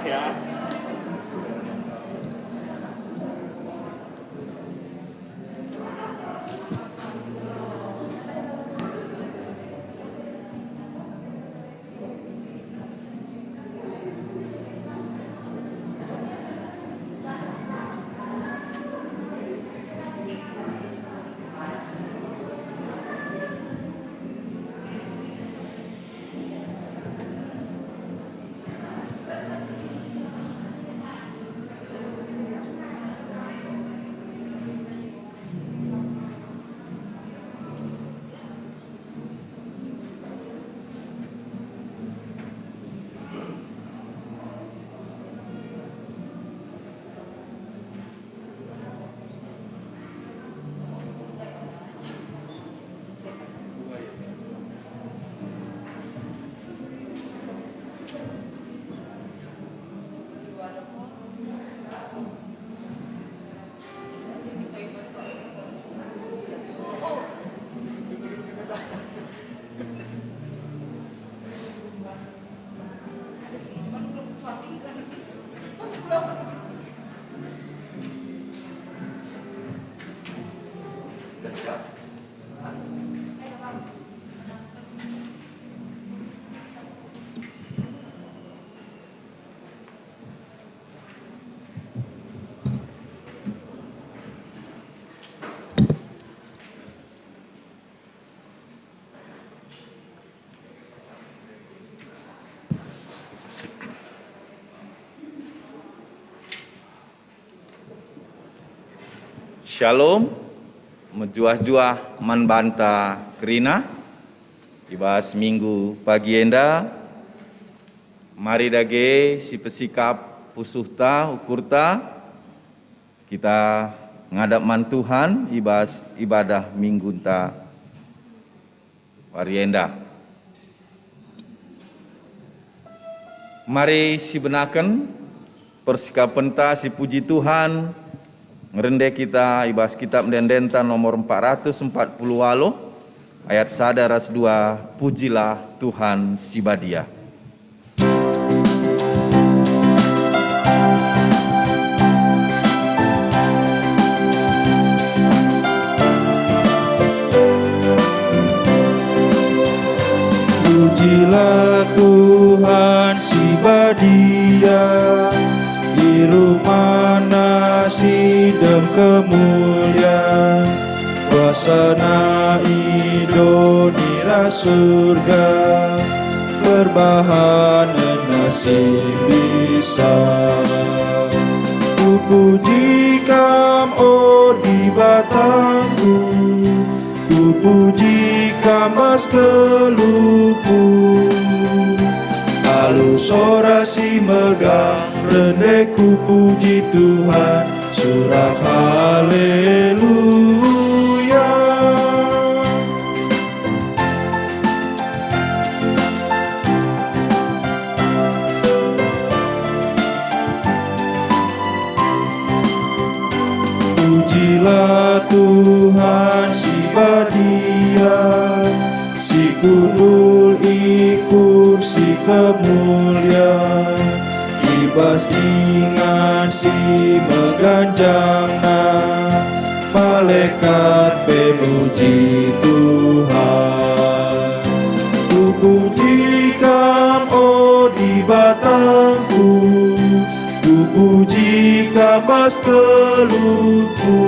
Bismillah ya. Shalom, menjuah-juah man banta kerina, ibas minggu pagi enda, mari dage si pesikap pusuhta ukurta, kita ngadap man Tuhan, ibas ibadah minggu ta pagi enda. Mari si benaken persikapan ta si puji Tuhan, ngerende kita ibas kitab Mendenta nomor 440 ayat 1 ras 2, pujilah Tuhan sibadia. Pujilah Tuhan sibadia di rumah nasi dan kemuliaan, wasana ido di surga, perbahanan nasi bisa. Ku puji kam o di batangku, ku puji kam mas keluku. Lalu sorasi megang rendeku puji Tuhan, surat haleluya. Pujilah Tuhan sibadia, si kudul ikur si kemuliaan, ibas ingat si meganjana, malaikat pemuji Tuhan. Ku puji kam o di batangku, ku puji kam mas keluku.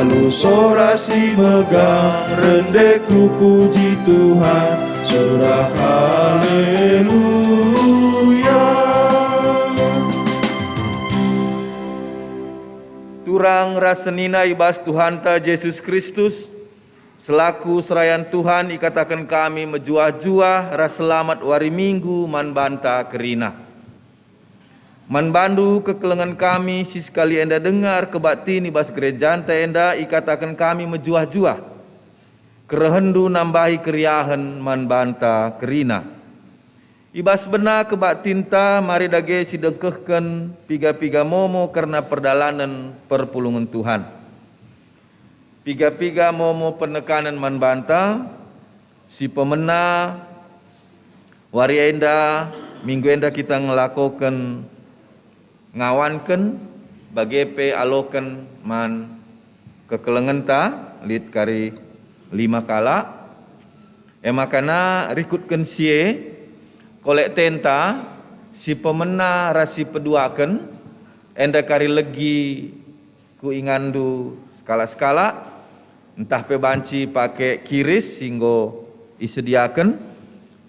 Lalu sorasi megang rendeku puji Tuhan, surah haleluya. Turang rasenina ibas Tuhan ta Yesus Kristus, selaku serayan Tuhan ikatakan kami menjuah-juah ras selamat wari minggu man banta kerina. Man bandu kekelengan kami si sekali enda dengar kebatin ibas gereja anta enda ikatakan kami menjuah-juah. Kerehendu nambahi keriahan man banta kerina. Ibas benar kebatin ta mari dage si dengkehken piga-piga momo karena perdalanan perpulungan Tuhan. Piga-piga momo penekanan man banta si pemena wari enda minggu enda kita ngelakukan ngawankan bagepe alokan man kekelengenta lit kari 5 kala. Makana rikutkan sie kolek tenta si pemena rasi peduakan enda kari legi ku ingandu skala-skala entah pe banci pakai kiris singgo isediakan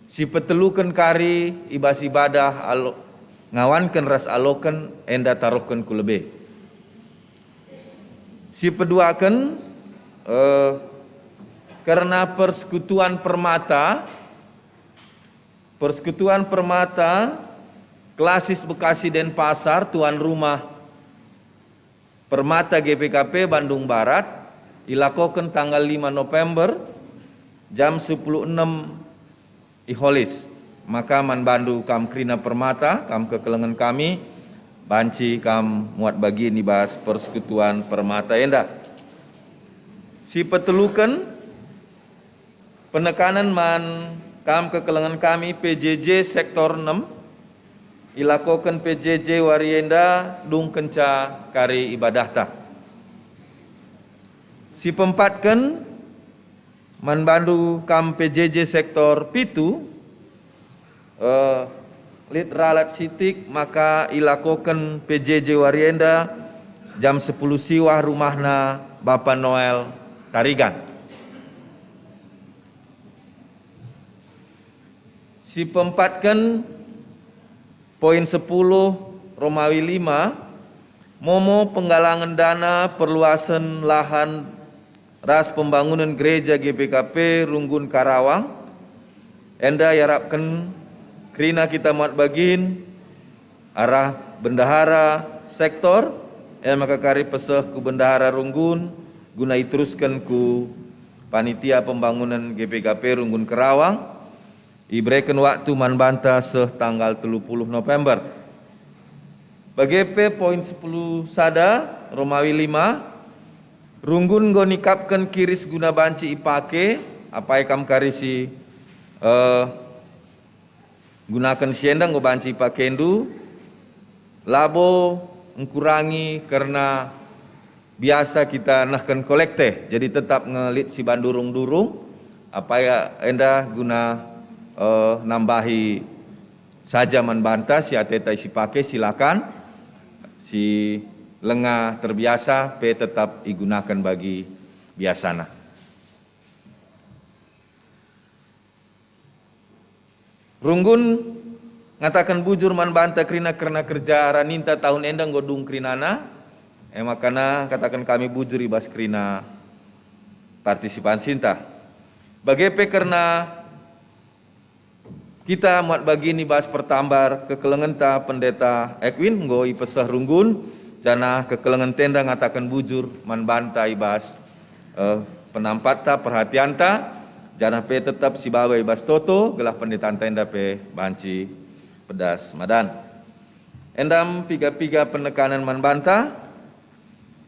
si petelukan kari ibas ibadah ngawankan ras alokan enda taruhkan ku lebih si peduakan karena persekutuan permata Klasis Bekasi Denpasar tuan rumah Permata GPKP Bandung Barat ilakokan tanggal 5 November jam 10.06 iholis. Maka man bandu kam krina permata kam kekelengan kami banci kam muat bagi ni bahas persekutuan permata enda. Si petelukan penekanan man kam kekelengan kami PJJ sektor 6 ilakokan PJJ warienda dung kenca kari ibadahta. Si pempatkan man bandu kam PJJ sektor pitu lit ralat sitik maka ilakokan PJJ warienda jam 10 siwah rumahna Bapak Noel Tarigan. Si pempatkan poin 10 Romawi 5 momo penggalangan dana perluasan lahan ras pembangunan gereja GPKP Runggun Karawang enda yarapkan krina kita muat bagin arah bendahara sektor maka kari peseh ku bendahara Runggun guna iteruskan ku panitia pembangunan GPKP Runggun Karawang ibrekan waktu man banta seh tanggal 30 November. Bagepe poin 10 sada Romawi 5 Runggun go nikapkan kiris guna banci ipake apa kam karisi gunakan siendang go banci ipakendu labo ngkurangi karena biasa kita nahkan kolekte jadi tetap ngelit si bandurung-durung apa ya enda guna nambahi saja man banta si ateta isi pakai silakan si lengah terbiasa pe tetap digunakan bagi biasana. Runggun ngatakan bujur man banta krina karena kerja raninta tahun endang godung krinana makana katakan kami bujur ibas krina partisipan sinta bagepe karena kita muat bagi ni bahas pertambar kekelengenta pendeta Ekwin ngoi pesah Runggun jana kekelengan tenda ngatakan bujur man banta ibas penampata perhatianta jana pe tetap si bawa ibas toto gelah pendeta tenda pe banci pedas madan endam piga-piga penekanan man banta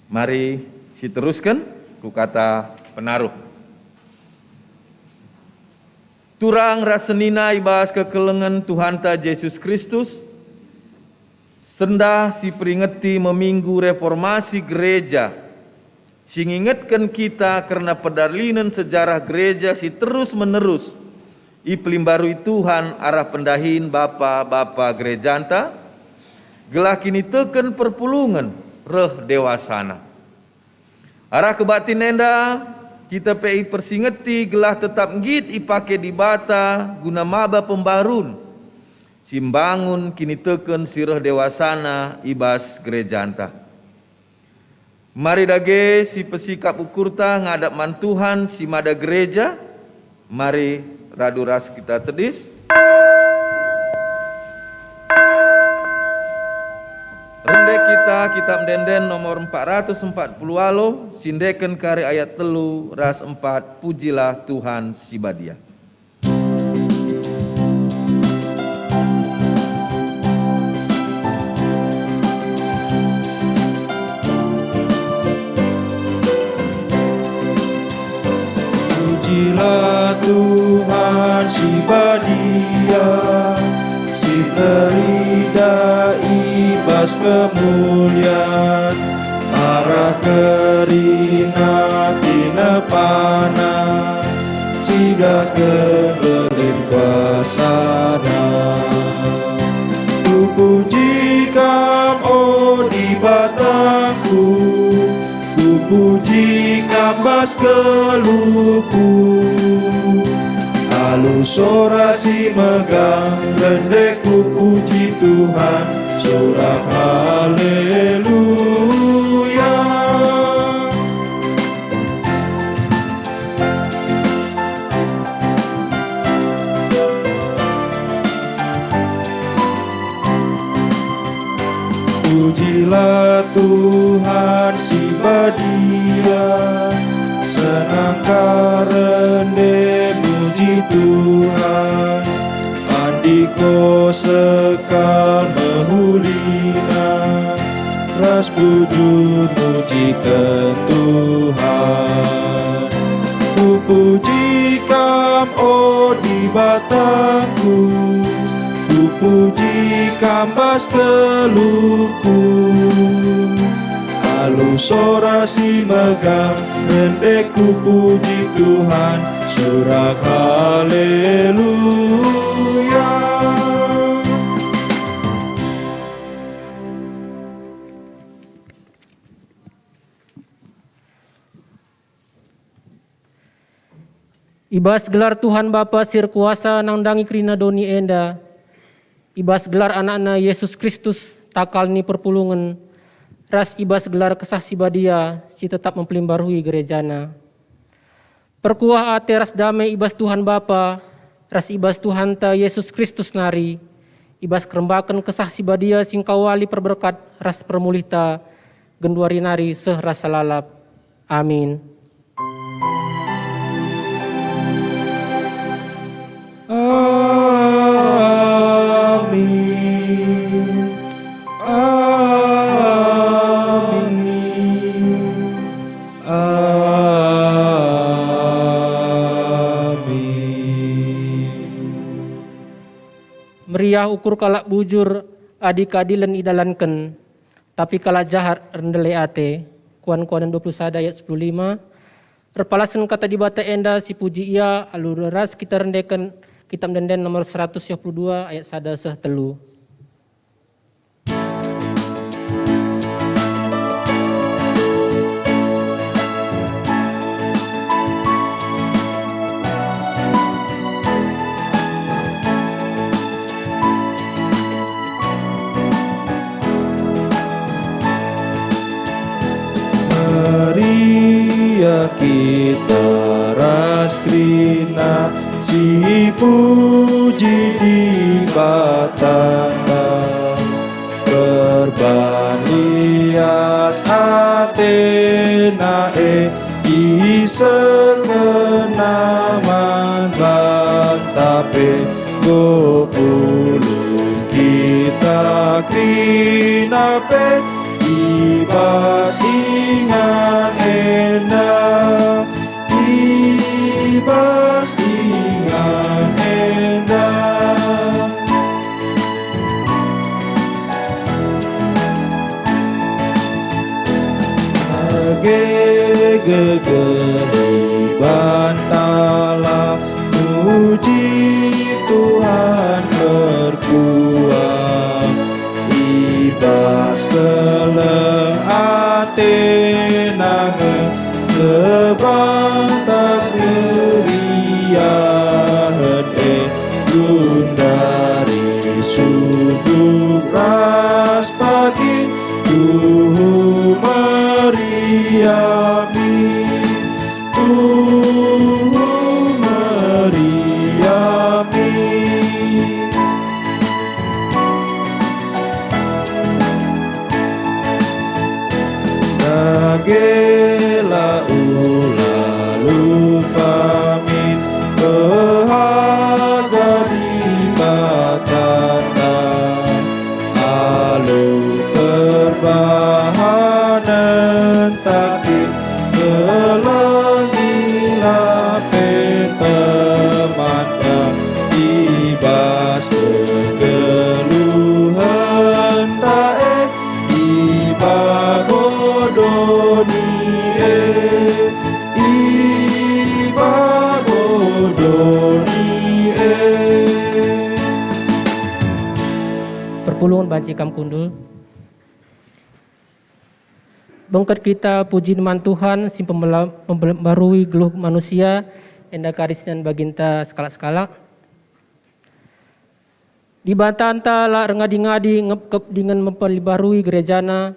mari si teruskan ku kata penaruh. Turang rasenina ibas kekelengan Tuhan ta Yesus Kristus sendah si peringeti meminggu reformasi gereja si ngingetkan kita karena pedarlinan sejarah gereja si terus menerus i pelimbarui Tuhan arah pendahin bapa gerejanta gelah kini teken perpulungan reh dewasana arah kebatin enda kita pei persingeti gelah tetap ngit ipake di bata guna maba pembarun simbangun kini teken sirah dewasana ibas gerejanta. Mari dage si pesikap ukurta ngadap man Tuhan si mada gereja mari radu ras kita tedis. Rende kita kitab denden nomor 440 alo sindeken kari ayat telu ras 4 pujilah Tuhan sibadia. Pujilah Tuhan sibadia si terida ibas kemuliaan arah kerina tina pana ciga kelelin kuasana ku puji kam o di batangku ku puji kam bas keluku halus orasi megang rendek ku puji Tuhan sorak haleluya. Pujilah Tuhan si badia senang karende muji Tuhan andiko sekal mehulina ras bujur muji ke Tuhan ku puji kam o di batangku ku puji kambas keluku halus orasi megang rendek ku puji Tuhan sorak haleluya. Ibas gelar Tuhan Bapa sir kuasa nangdangi krina doni enda. Ibas gelar anak-anak Yesus Kristus takal ni perpulungan. Ras ibas gelar kesah si badia si tetap mempelimbarui gerejana. Perkuah ate ras damai ibas Tuhan Bapa, ras ibas Tuhan ta Yesus Kristus nari. Ibas kerembakan kesah si badia sing kawali perberkat ras permulita genduari nari seh rasa lalap. Amin. Amin. Amin. Amin. Meriah ukur kalak bujur adik adilan idalanken, tapi kalak jahat rendele ate. Kuan-kuanan 21 ayat 15. Repalasan kata di bata enda si puji ia alur ras kita rendekan kitab denden nomor 122 ayat 1 seh telu. Maria kita raskrina si puji di batanda berbanias Atenae isekenaman bantape gopulu kita krinape ibas ingan endah ibas ingan endah gegehiban tala muji Tuhan berkuah ibas keleng atenange sebang tak keriahan gundari suduk ras pagi tuhu meriami banci kam kundul. Bengkat kita puji man Tuhan si pembarui geluh manusia enda karisnian baginta sekalak-sekalak. Di batanta la rengadi-ngadi ngep dengan mempelibarui gerejana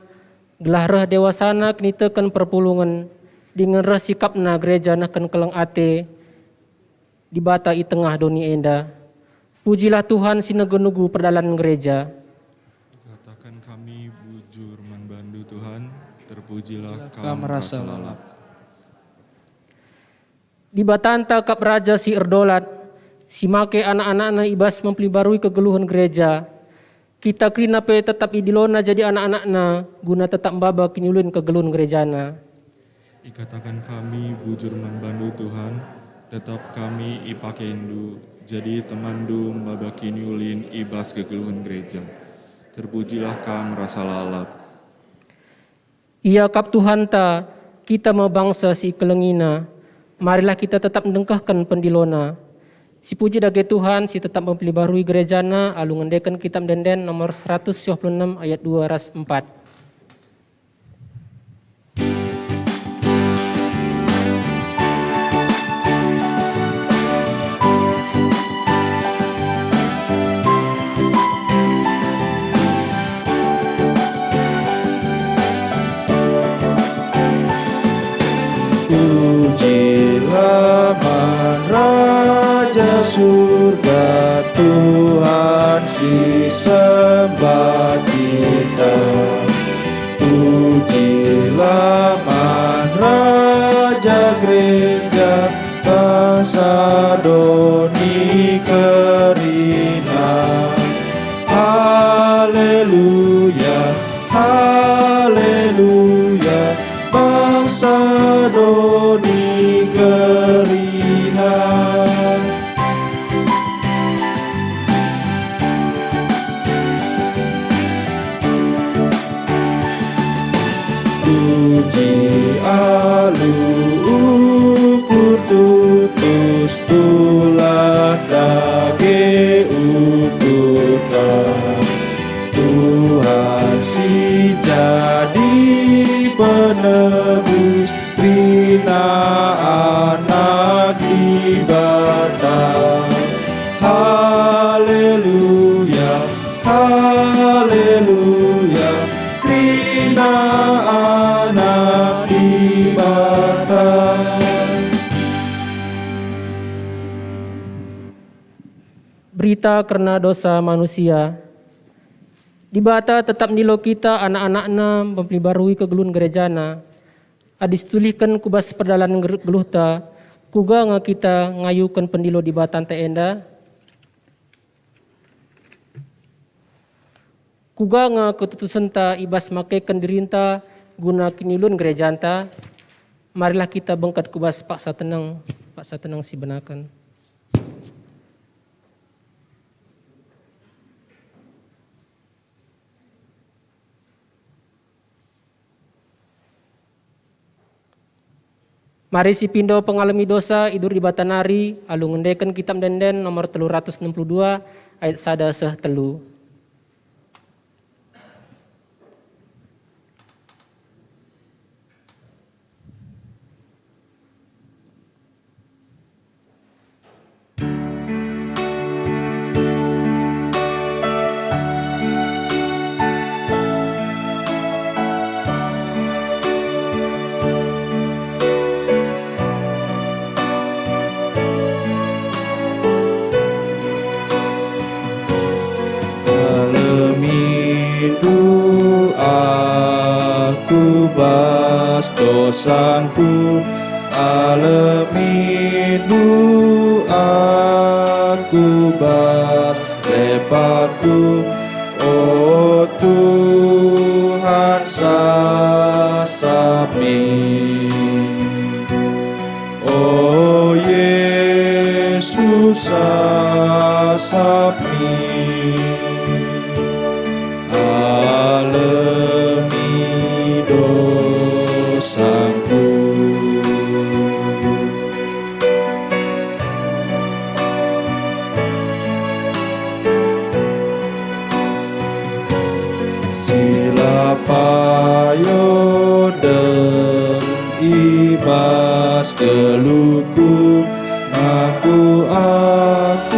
gelah reh dewasana kenitekan perpulungan dengan reh sikapna gereja naken keleng ate di bata i tengah doni enda. Pujilah Tuhan sinegenugu perdalan gereja. Katakan kami bujur manbandu Tuhan, terpujilah Kam rasa lalap. Di batanta kap raja si erdolat, si make anak-anakna ibas mempelibarui kegeluhan gereja. Kita krina pe tetap idilona jadi anak-anakna, guna tetap mbaba kinyulun kegeluhan gerejana. Ikatakan kami bujur manbandu Tuhan, tetap kami ipakendu, jadi temandu mbabaki nyulin ibas kegeluhan gereja. Terpujilah kam rasa lalap. Ia kap Tuhan ta, kita mau bangsa si kelengina, marilah kita tetap mendengkahkan pendilona. Si puji dage Tuhan, si tetap mempelibarui gerejana, alu ngendekan kitab denden nomor 126 ayat 2 ras 4. Pujilah man Raja surga, Tuhan si sembah kita. Pujilah man Raja gereja, bangsa doni kerina. Haleluya, haleluya, bangsa doni gerina. Puji alu ukur tutus tulah dage ukutan. Tuhan si jadi penebus, rina anak ibadah. Haleluya, haleluya, rina anak ibadah. Berita karena dosa manusia. Di bata tetap nilo kita anak-anakna mempelibarui kegeluhan gerejana. Adis tulihkan kubas perdalan geluhta, kuga nga kita ngayukan pendilo di batan te enda. Kuga nga ketutusan ta ibas makekan dirinta guna kinilun gerejanta. Marilah kita bengkat kubas paksa tenang si benakan. Mari si pindo pengalami dosa idur di batanari alu ngendekan kitab denden nomor 362 ayat sada seh telu. Aku bas dosanku, alemimu aku bas lepaku. Oh Tuhan sasami, oh Yesus sasami. Alemi dosaku. dan ibas geluku, aku anduk,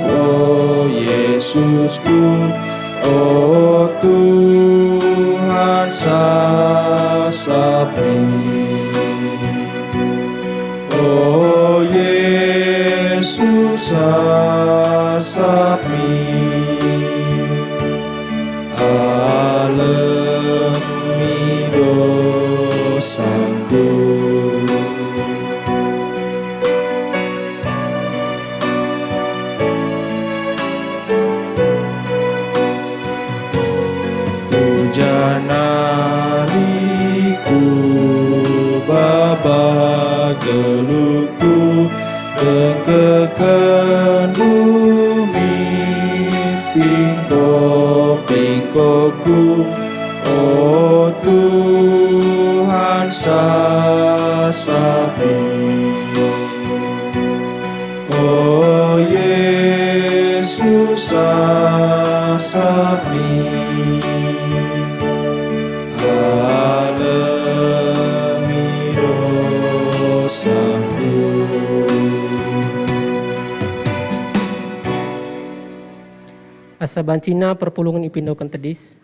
oh Yesusku, oh Tuhan sasapi. Oh Yesus sasapi, alami dosaku. Janariku baba geluku, dengkekan bumi pingkoku, oh Tuhan sasapi. Oh Yesus sasapi, alami dosaku. Asa bancina perpulungan ipindo kentedis.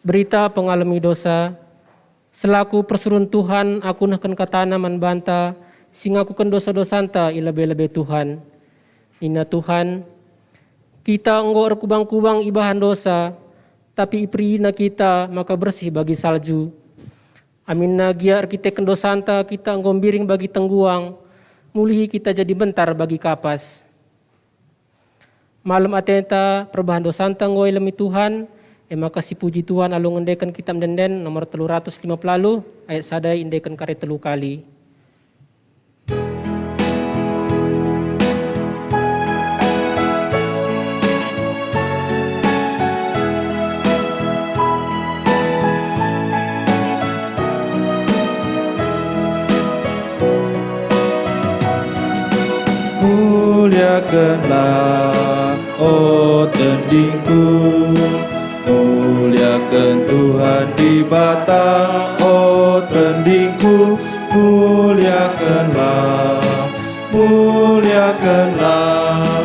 Berita pengalami dosa, selaku persuruhan Tuhan aku nahkan katana manbanta, sing aku ken dosa-dosanta ilebe-lebe Tuhan. Ina Tuhan, kita enggo kubang-kubang ibahan dosa, tapi iprina kita maka bersih bagi salju. Amin nagia arkitek dosanta kita enggo biring bagi tengguang, mulihi kita jadi bentar bagi kapas. Malam atenta perbahan dosanta enggo ilemi Tuhan, maka si puji Tuhan alung ngendekan kitab denden nomor 350 ayat sadai indekan kare 3 kali. Muliakanlah, oh tandingku, muliakan Tuhan di bata, oh tandingku, muliakanlah, muliakanlah,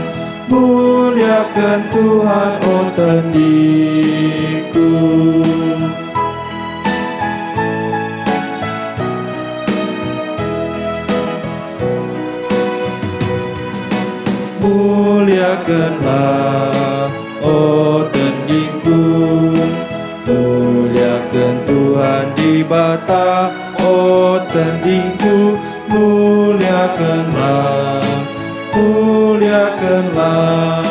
muliakan Tuhan, oh tandingku. Muliakanlah, oh tandingku, muliakan Tuhan di bata, oh tandingku, muliakanlah, muliakanlah,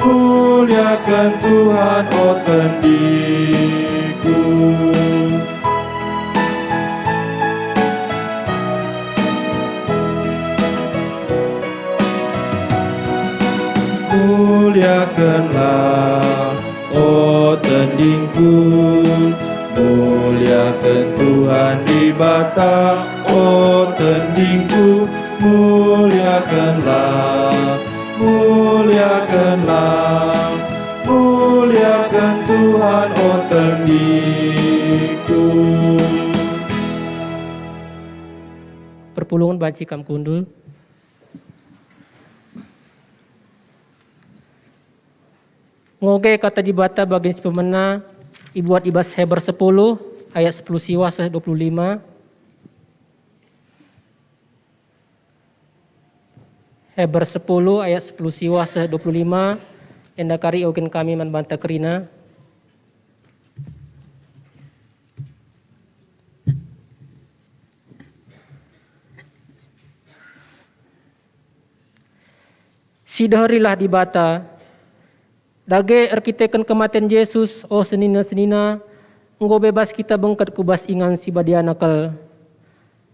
muliakan Tuhan, oh tandingku. Muliakanlah, oh tandingku, muliakan Tuhan di bata, oh tandingku, muliakanlah, muliakanlah, muliakan Tuhan, oh tandingku. Perpulungan banci kam kundul. Ngoge kata di bata bagian si pemena, ibuat ibas Heber 10 ayat 10 siwa 25. Heber 10 ayat 10 siwa 25. Endakari ogen kami manbanta kerina. Sidaharilah di bata, dage arkiteken kematian Yesus, oh senina-senina, enggo bebas kita bengket kubas ingan si badiana kel.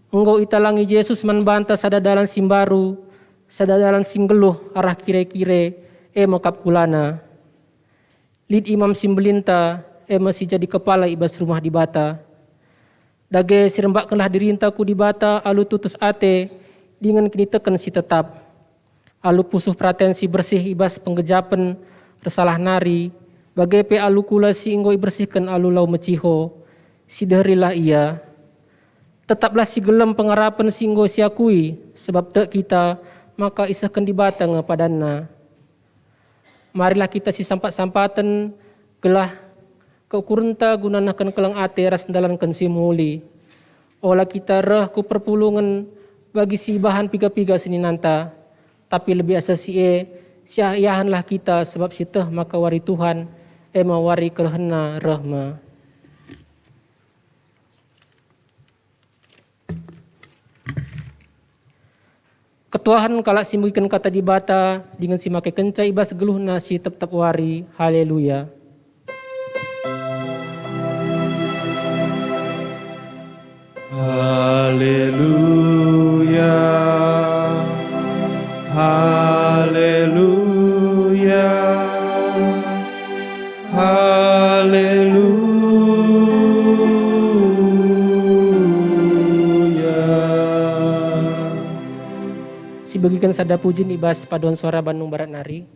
Enggo italangi Yesus manbanta sadadalan simbaru, sadadalan singgeluh arah kire-kire, makap kulana. Lid imam simbelinta, masih jadi kepala ibas rumah di bata. Dage sirembakkanlah dirintaku di bata, alu tutus ate, dengan kini teken si tetap. Alu pusuh pratensi bersih ibas penggejapan resalah nari. Bagai pe alu kula si inggo bersihkan alu lau meciho. Si dehrilah ia. Tetaplah si gelem pengarapan si inggo si akui. Sebab tek kita maka isahkan di batang padana. Marilah kita si sampat-sampatan gelah keukurenta gunanakan kelang ate ras dalankan si muli. Olah kita reh ku perpulungan bagi si bahan piga-piga sini nanta. Tapi lebih asa si siayahanlah kita sebab si teh maka wari Tuhan mawari kelehna rahma. Ketuahan kalak si mungkin kata di bata dengan si make kenca ibas geluhna si tetap wari. Haleluya. Haleluya. Haleluya. Haleluya. Si bagikan sada pujin ibas paduan suara Bandung Barat Nari.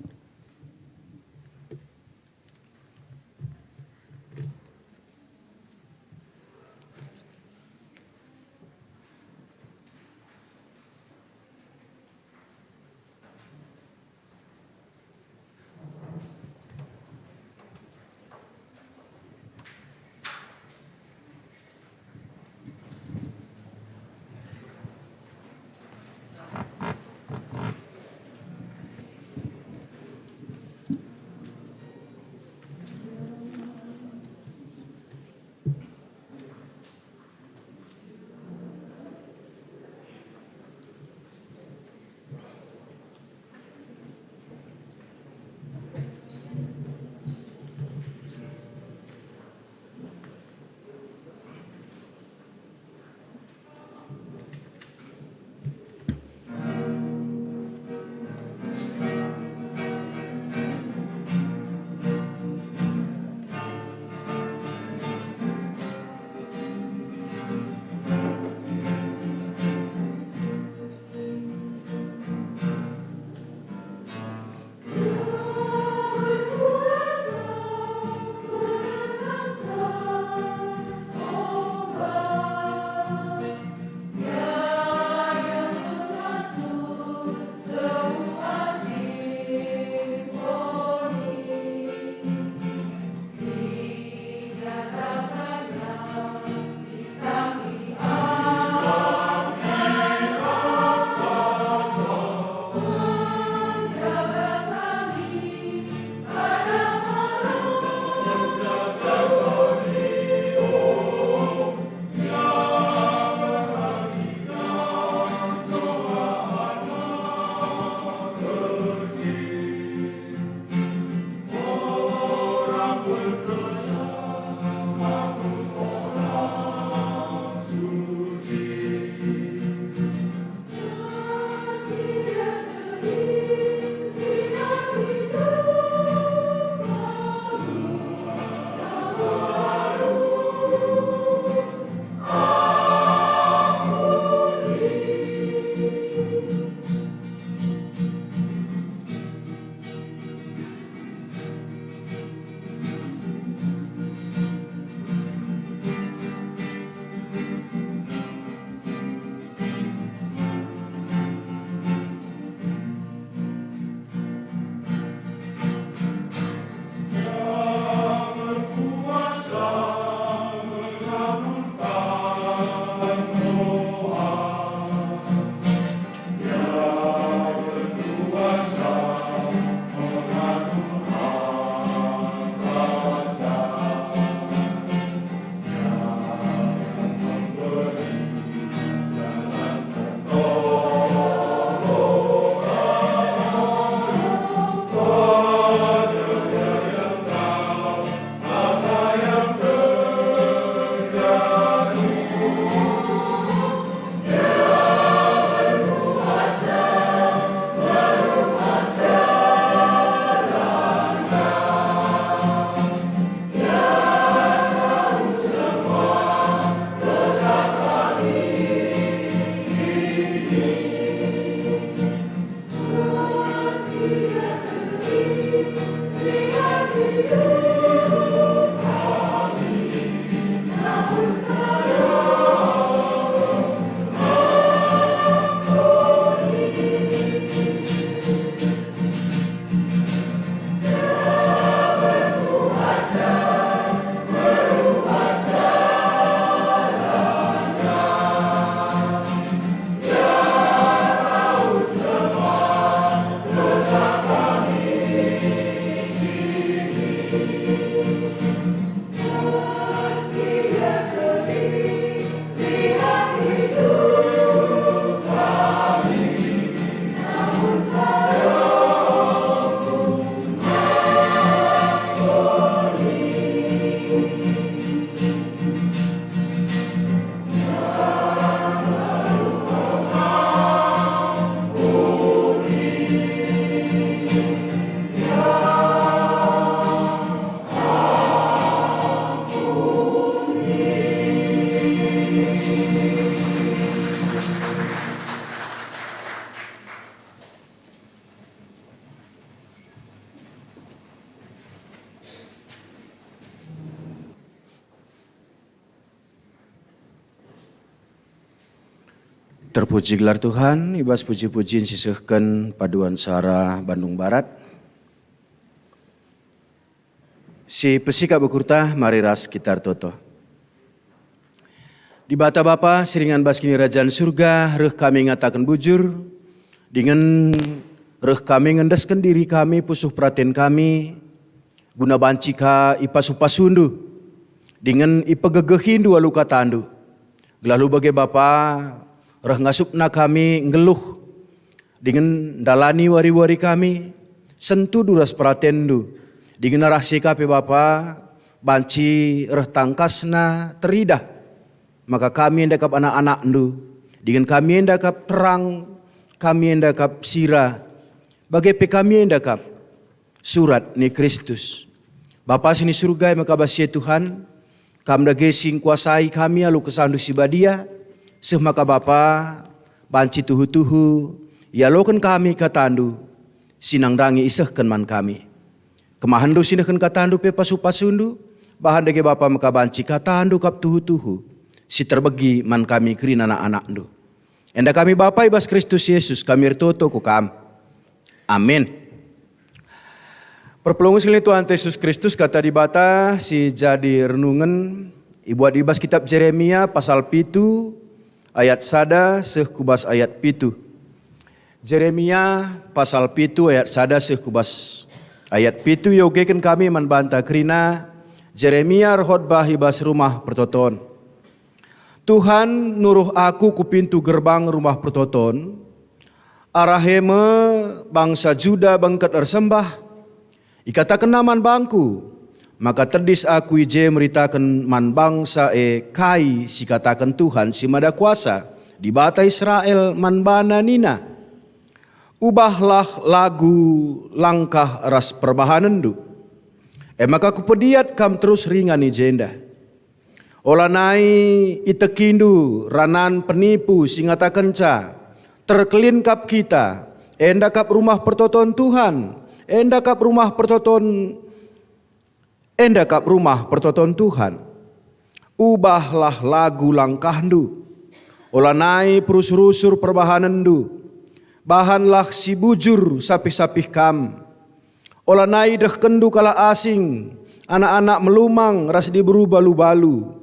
Terpuji gelar Tuhan, ibas puji-pujian sisihkan paduan sara Bandung Barat. Si pesika bekurta mari ras kitar toto. Di bata Bapa siringan bas kini Rajaan Surga, reh kami ngatakan bujur, dengan reh kami ngendaskan diri kami, pusuh perhatian kami, guna banci ka ipasupasundu, dengan ipagegehindu aluka tandu. Gelalu bagai Bapa, reh ngasupna kami ngeluh, dengan dalani wari-wari kami, sentuh duras pratendu, dengan rahsia kape Bapa, banci reh tangkasna teridah, maka kami endakap anak-anak ndu, dengan kami endakap terang, kami endakap sira, bagai kami endakap surat ni Kristus. Bapa sini surga maka basia Tuhan, kami gesing kuasai kami alu kesandu sibadia, maka Bapa banci tuhu-tuhu, ya lokan kami katandu, sinang rangi isehkan man kami. Kemahandu sinahkan katandu pe pasu-pasundu, bahan dege Bapa maka banci katandu kap tuhu-tuhu, si terbegi man kami kerin anak-anak ndu. Enda kami Bapa ibas Kristus Yesus kami ertoto ku kam. Amin. Perpelongus kali Tuhan Yesus Kristus kata di bata si jadi renungan ibu ibas kitab Jeremia pasal 7 ayat 1 seh kubas ayat 7. Jeremia pasal 7 ayat 1 seh kubas ayat 7 yogekan kami manbanta kerina Jeremia khotbah ibas rumah pertoton. Tuhan nuruh aku ku pintu gerbang rumah pertoton, araheme bangsa Juda bangkat ersembah, ikatakan naman bangku, maka terdis aku ije meritakan man bangsa kai si katakan Tuhan si mada kuasa di bata Israel man bana nina. Ubahlah lagu langkah ras perbahanendu. Maka kupediat kam terus ringan ijenda. Olanai itekindu ranan penipu singata kenca terkelinkap kita endakap rumah pertoton Tuhan, endakap rumah pertoton Tuhan. Ubahlah lagu langkahdu, olanai perusur-usur perbahanendu, bahanlah si bujur sapih-sapih kam. Olanai deh kendu kala asing, anak-anak melumang ras diburu balu-balu.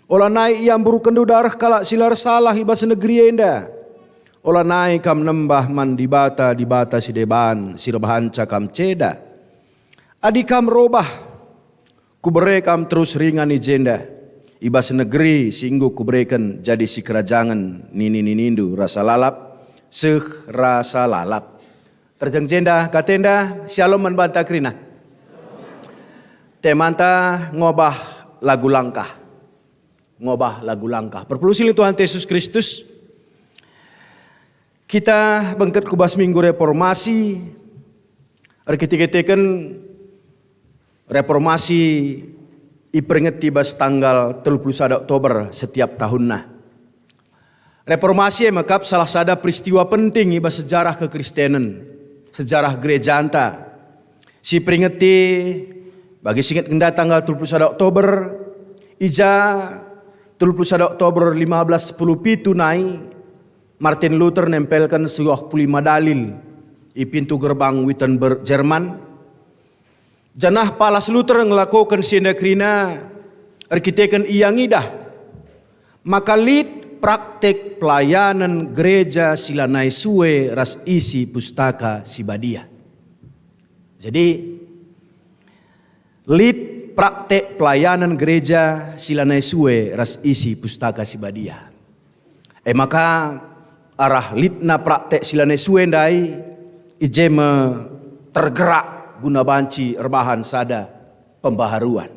Olanai yang buru kendu darah kala silar salah ibas negeri enda. Olanai kam nembah man di bata si deban si rebahan cakam ceda. Adi kam robah kubere kam terus ringan ijenda. Ibas negeri singgu kubereken jadi si kerajaan nini-ninindu rasa lalap seh rasa lalap. Terjeng jenda katenda shalom manbanta krina. Temanta ngobah lagu langkah. Ngobah lagu langkah. Perpelusili Tuhan Yesus Kristus. Kita bangkat kubas minggu reformasi. Ketika reformasi iperinget tibas tanggal 31 Oktober setiap tahunna. Reformasi makap salah sada peristiwa penting ibas sejarah kekristenan, sejarah gereja anta. Si peringeti bagi singkat kenda tanggal 31 Oktober ija 31 Oktober 1517 nai Martin Luther nempelkan 25 dalil di pintu gerbang Wittenberg Jerman. Janah palas Luther ngelakukan sindakrina arkiteken iyang idah. Maka lid praktek pelayanan gereja silanai suwe ras isi pustaka sibadia. Jadi lid praktek pelayanan gereja silanai suwe ras isi pustaka sibadia. Maka arah litna praktek silanai suwe ndai ijeme tergerak guna banci rebahan sada pembaharuan.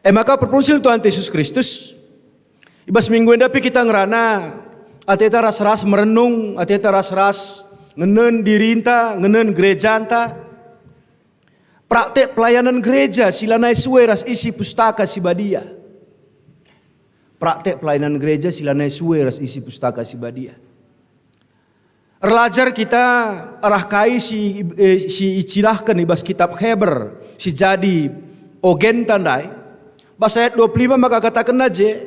Maka perpulusil Tuhan Yesus Kristus ibas minggu endapi kita ngerana ateta ras-ras merenung, ateta ras-ras ngenen dirinta, ngenen gereja anta. Praktek pelayanan gereja silanai suwe ras isi pustaka sibadia. Praktek pelayanan gereja silanai suwe ras isi pustaka sibadia. Erlajar kita arah kai si icilahkan ibas kitab Heber si jadi ogen tandai. Bahasa ayat 25 maka katakan aja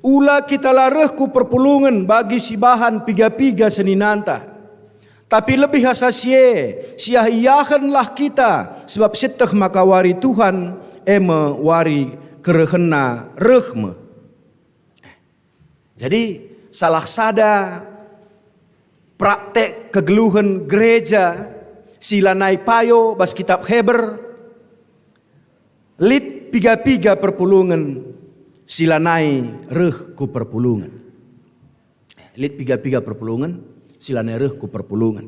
Ula kita lareh ku perpulungan bagi si bahan piga-piga seninanta. Tapi lebih hasasie, siahiyahanlah kita sebab seteh maka wari Tuhan eme wari kerehena rehme. Jadi salah sada praktek kegeluhan gereja silanai payo bas kitab Heber lit piga-piga perpulungan silanai reh ku perpulungan. Lit piga-piga perpulungan silanai reh ku perpulungan.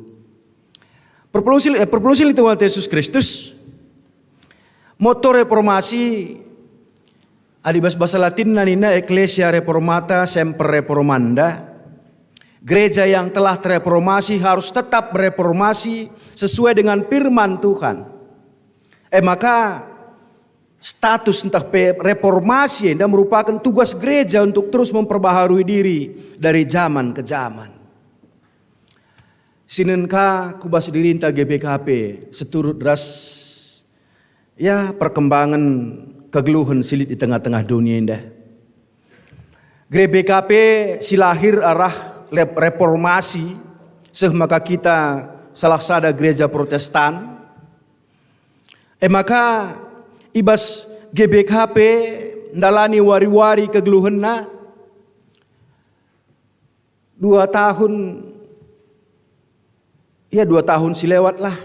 Perpulungan itu Tuhan Yesus Kristus. Motor reformasi adibas bahasa Latin nanina Ecclesia Reformata Semper Reformanda. Gereja yang telah terreformasi harus tetap bereformasi sesuai dengan firman Tuhan. Maka status entah reformasi dan merupakan tugas gereja untuk terus memperbaharui diri dari zaman ke zaman. Sinenka kubas dirinta GBKP seturut ras ya perkembangan kegeluhan silit di tengah-tengah dunia indah. GBKP silahir arah reformasi maka kita salah sada gereja Protestan. Maka ibas GBKP ndalani wari-wari kegeluhanna 2 tahun. Ya 2 tahun silewat lah.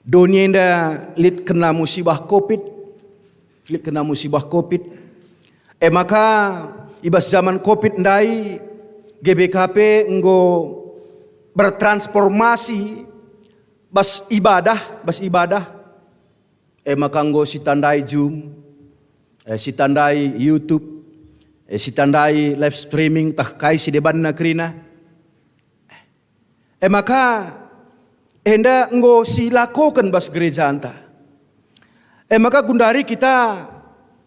Dunia inda lit kena musibah Covid. Maka ibas zaman Covid ndai GBKP enggo bertransformasi bas ibadah. Maka enggo sitandai Zoom, sitandai YouTube, sitandai live streaming tah kai si deban nakrina. Maka enda enggo silakokan bas gereja anta. Maka gundari kita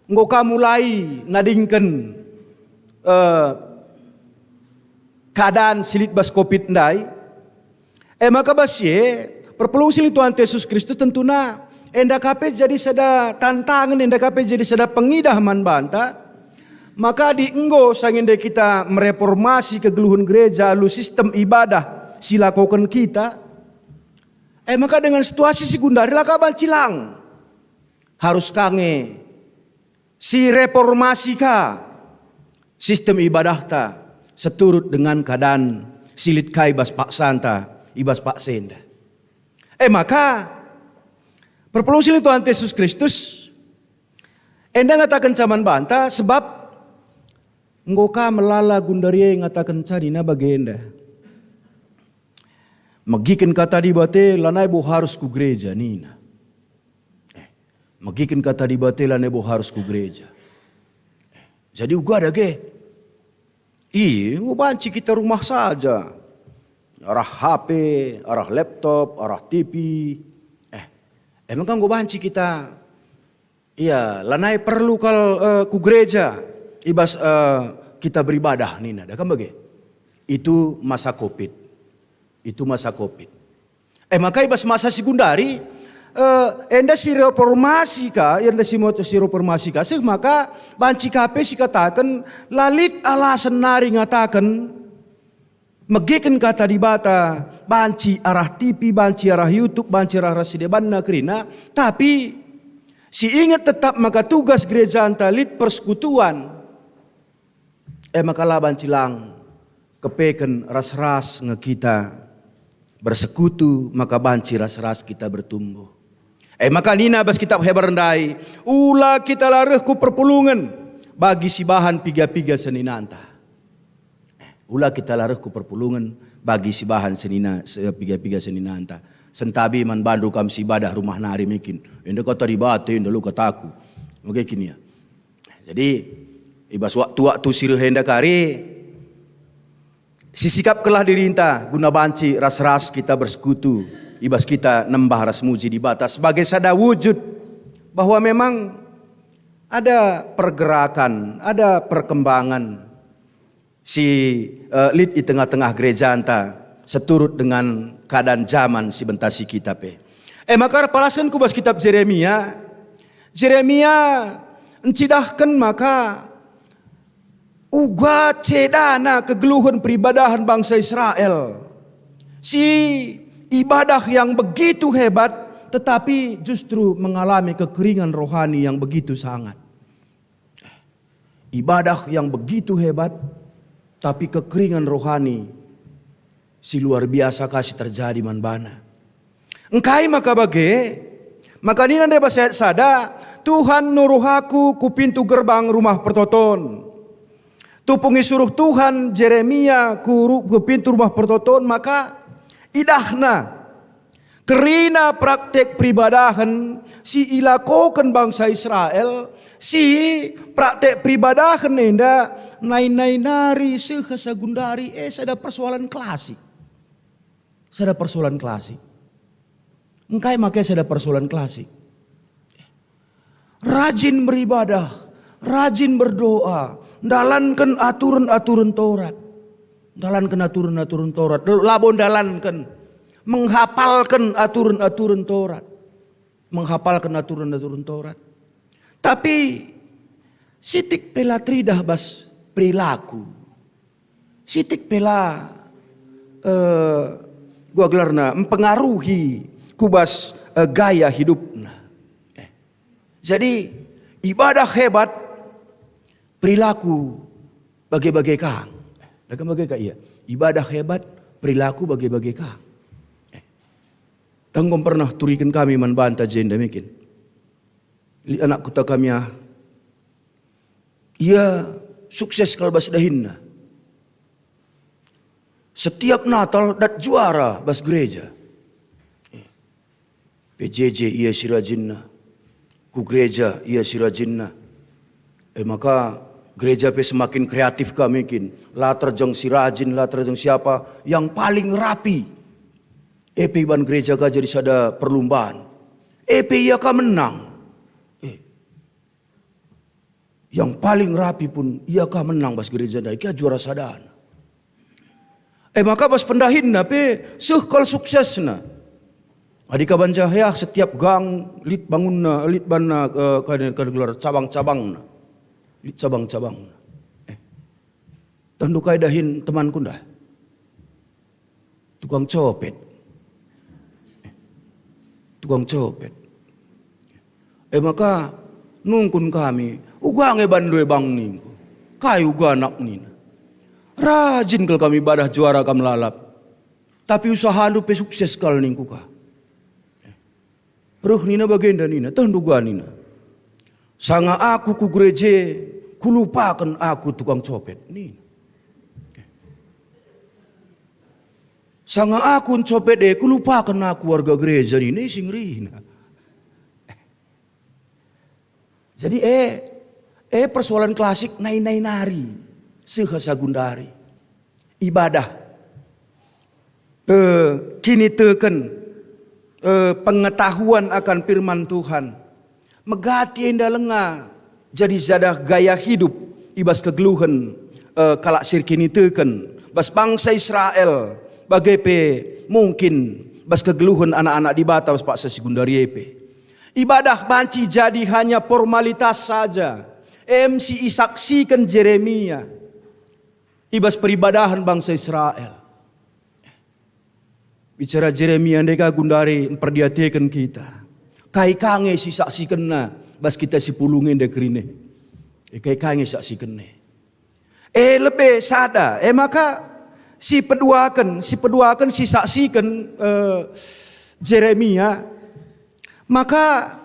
enggo kamulai nadingken keadaan silit bas Covid ndai. Maka bas ye perpelung silit Tuhan Yesus Kristus tentuna enda kape jadi sada tantangan, enda kape jadi sada pengidah man banta. Maka di enggo sanginde kita mereformasi kegeluhan gereja lu sistem ibadah silakokan kita. Maka dengan situasi si gundari lah kabal cilang. Harus kange si reformasi ka sistem ibadah ta seturut dengan keadaan silit kai bas pak santa ibas pak senda. Maka perpelung silit Tuhan Yesus Kristus enda ngatakan caman banta sebab ngoka melala gundarie ngatakan cadina bagenda. Magikin kata di bate lanai bo harus ku gereja nina. Magikin kata di bate lanai bo harus ku gereja. Jadi uga ada ge. Ngubanci kita rumah saja. Arah HP, arah laptop, arah TV. Emang kan ngubanci kita. Iya, lanai perlu kal ku gereja. Ibas kita beribadah nina. Dah kan bagi? Itu masa Covid. Maka ibas masa sekundari enda si reformasi ka, enda si moto si reformasi ka, maka banci kape si katakan lalit alasan nari ngatakan megiken kata di bata banci arah TV, banci arah YouTube, banci arah rasideban nakrina, tapi si ingat tetap maka tugas gereja antalit persekutuan. Maka lah banci lang kepeken ras-ras ngekita bersekutu maka banci ras-ras kita bertumbuh. Maka nina bas kitab Heber ndai ula kita lareh ku perpulungan bagi si bahan piga-piga seninanta. Ula kita lareh ku perpulungan bagi si bahan piga-piga seninanta. Sentabi man bandu kam si ibadah rumah nari mikin. Enda kata dibate enda lu kataku. Oke kini ya. Jadi ibas waktu sirih henda kari sisikap kelah dirinta guna banci ras-ras kita bersekutu. Ibas kita nembah ras muji di batas sebagai sada wujud bahwa memang ada pergerakan, ada perkembangan si lid di tengah-tengah gereja anta seturut dengan keadaan zaman si bentasi kita pe. Maka palaskan kubas kitab Jeremia encidahkan maka uga cedana kegeluhan peribadahan bangsa Israel. Si ibadah yang begitu hebat tetapi justru mengalami kekeringan rohani yang begitu sangat. Ibadah yang begitu hebat tapi kekeringan rohani si luar biasa kasih terjadi manbana. Engkai maka nina deba sada Tuhan nuruhaku ku pintu gerbang rumah pertoton. Tupungi suruh Tuhan Jeremia ku pintu rumah pertoton, maka idahna kerina praktek peribadahan si ilakokan bangsa Israel, si praktek peribadahan nenda nai nari sehasagundari sada persoalan klasik. Sada persoalan klasik. Engkai makai sada persoalan klasik. Rajin beribadah, rajin berdoa, dalankan aturan-aturan Taurat. Dalankan aturan-aturan Taurat, labon dalankan, menghafalkan aturan-aturan Taurat. Menghafalkan aturan-aturan Taurat. Tapi sitik pela tridah bas perilaku. Sitik pela gua gelarna mempengaruhi kubas gaya hidupna. Jadi ibadah hebat, perilaku bagai-bagai kang. Bagai iya. Ibadah hebat, perilaku bagai-bagai kang. Tanggom pernah turikan kami manbanta jenda mikin. Anak kuta kami ia sukses kalbas dahinna. Setiap Natal dat juara bas gereja. PJJ ia sirajinna. Ku gereja ia sirajinna. Maka gereja pe semakin kreatif kami kin. Latar jeng sirajin, latar jeng siapa yang paling rapi. Ban gereja ka jadi sada perlumbaan. Ia ka menang. Yang paling rapi pun ia ka menang bas gereja da. Ia juara sadana. Maka bas pendahinna pe sehkal suksesna. Adika banjahya setiap gang lit bangunna lit banna gelar cabang-cabangna. Lit cabang-cabang. Tandu kaidahin temanku dah. Tukang copet. Tukang copet. Maka nungkun kami uga ngebandue bang ningku. Kayu uga anak nina. Rajin kal kami ibadah juara kam lalap. Tapi usaha lu pe sukses kal ningku ka. Ruh nina bagenda nina, tanduga nina. Sanga aku ku gereja, kulupakan aku tukang copet. Nina. Sanga aku copet kulupakan aku warga gereja nina, sing rina. Jadi persoalan klasik nai nari, sehasagundari. Ibadah. Kini teken. Pengetahuan akan firman Tuhan. Megati enda lenga. Jadi zadah gaya hidup. Ibas kegeluhan. Kalak sirkini teken. Bas bangsa Israel. Bagai mungkin. Bas kegeluhan anak-anak di bata. Bas paksa sekundari epe. Ibadah banci jadi hanya formalitas saja. MC isaksikan Jeremia. Ibas peribadahan bangsa Israel. Bicara Jeremia ndeka gundari perdiatekan kita. Kai kange si saksikan na. Bas kita si pulungin dekrine. Kai kange saksikan ne. Lebih sada. Maka si peduakan si saksikan Jeremia. Maka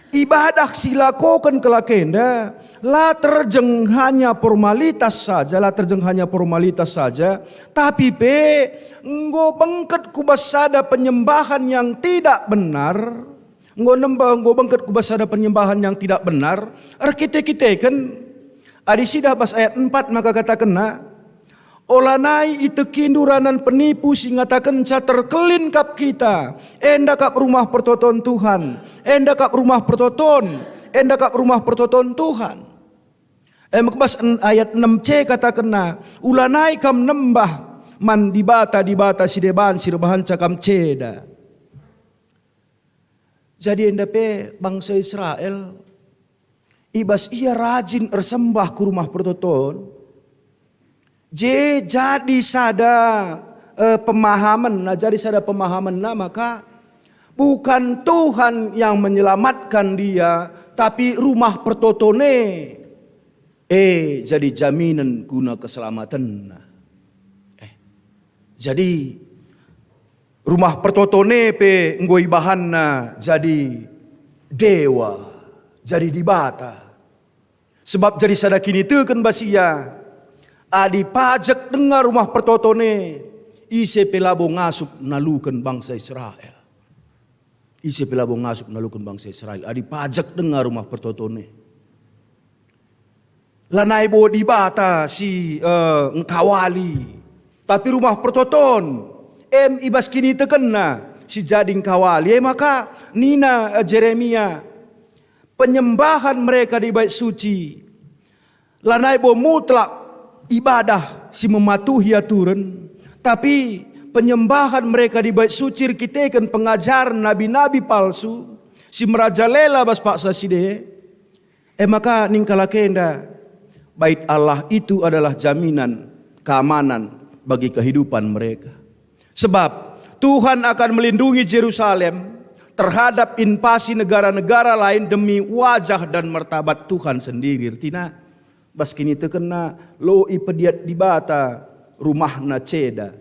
ibadah silakokan kelakenda. La terjeng hanya formalitas saja. Tapi enggo bengket kubasada penyembahan yang tidak benar. Enggo bengket kubasada penyembahan yang tidak benar. Kita kan adisidah bas ayat 4 maka katakan olanai itu kinduranan penipu singatakan terkelin kap kita. Enda kap rumah pertoton Tuhan. Enda kap rumah pertoton Tuhan. Makbas ayat 6c katakan ulanai kam nembah man dibata sideban sirbahan cakam ceda. Jadi enda pe bangsa Israel ibas ia rajin ersembah ke rumah pertoton. jadi sada pemahaman, maka bukan Tuhan yang menyelamatkan dia, tapi rumah pertotone jadi jaminan guna keselamatan. Jadi rumah pertotone pe ngoi bahanna jadi dewa, jadi dibata. Sebab jadi sada kini teukeun basia adi pajak dengar rumah pertotone ise pelabo ngasup nalukeun bangsa Israel. Ise pelabo ngasup nalukeun bangsa Israel. Adi pajak dengar rumah pertotone. Lanai bo dibata si ngkawali. Tapi rumah pertoton ibas kini tekena si jading kawali. Maka Nina Jeremia penyembahan mereka di bait suci. Lanai bo mutlak ibadah si mematuhi aturan. Tapi penyembahan mereka di bait suci rikitekan pengajaran nabi-nabi palsu. Si merajalela bas paksa side. Maka ningkala kenda bait Allah itu adalah jaminan keamanan bagi kehidupan mereka. Sebab Tuhan akan melindungi Yerusalem terhadap invasi negara-negara lain demi wajah dan martabat Tuhan sendiri. Artinya bas kini terkena lo ipediat dibata rumahna ceda.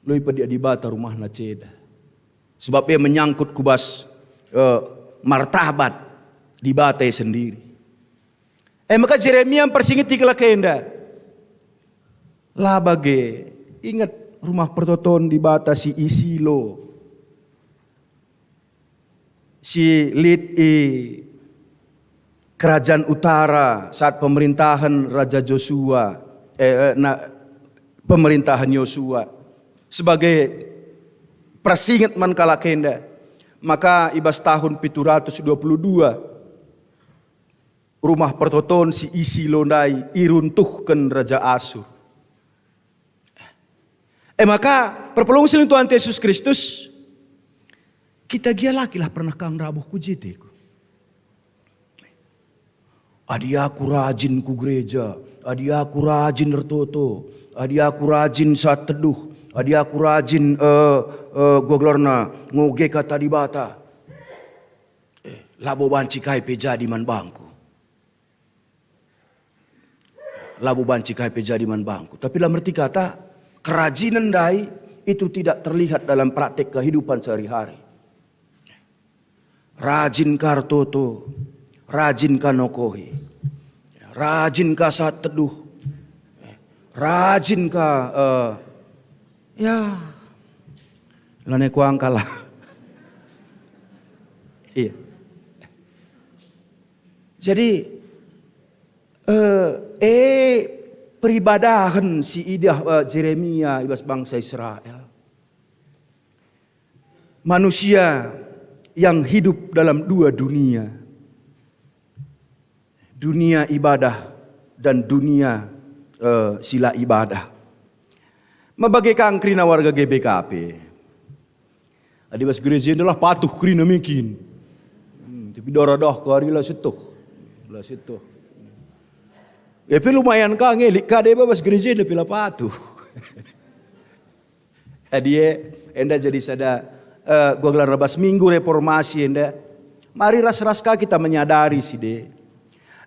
Lo ipediat dibata rumahna ceda. Sebab ia menyangkut kubas martabat dibata sendiri. Maka Jeremia persingit tikala kenda. Lah bage ingat rumah pertoton dibata si Isilo. Si lid kerajaan utara saat pemerintahan Raja Joshua, pemerintahan Yosua sebagai persingit man kala kenda. Maka ibas tahun 722 rumah pertoton si Isilondai iruntuhkan Raja Asur. Maka perpelong silin Tuhan Yesus Kristus kita gia laki lah pernah kang rabuh ku jiteku. Adi aku rajin ku gereja, adi aku rajin nertoto, adi aku rajin saat teduh, adi aku rajin goglorna ngoge kata dibata. Labo banci kai peja di man bangku. Labo banci kai peja di man bangku. Tapi lah merti kata kerajinan dai itu tidak terlihat dalam praktek kehidupan sehari-hari. Rajin kartoto, rajin kanokohi, rajin ka saat teduh, rajin ka lane kuang kalah. Iya. Jadi peribadahan si idah Jeremia ibas bangsa Israel. Manusia yang hidup dalam dua dunia. Dunia ibadah dan dunia sila ibadah. Mabagai kang krina warga GBKP. Adi bas gereja adalah patuh krina mungkin. Tapi dorodoh ke hari lah setuh. Tapi lumayan kang ngelik kade bas gereja dah pila patuh. Dia enda jadi sada gua gelar bas minggu reformasi enda. Mari ras-raska kita menyadari si de.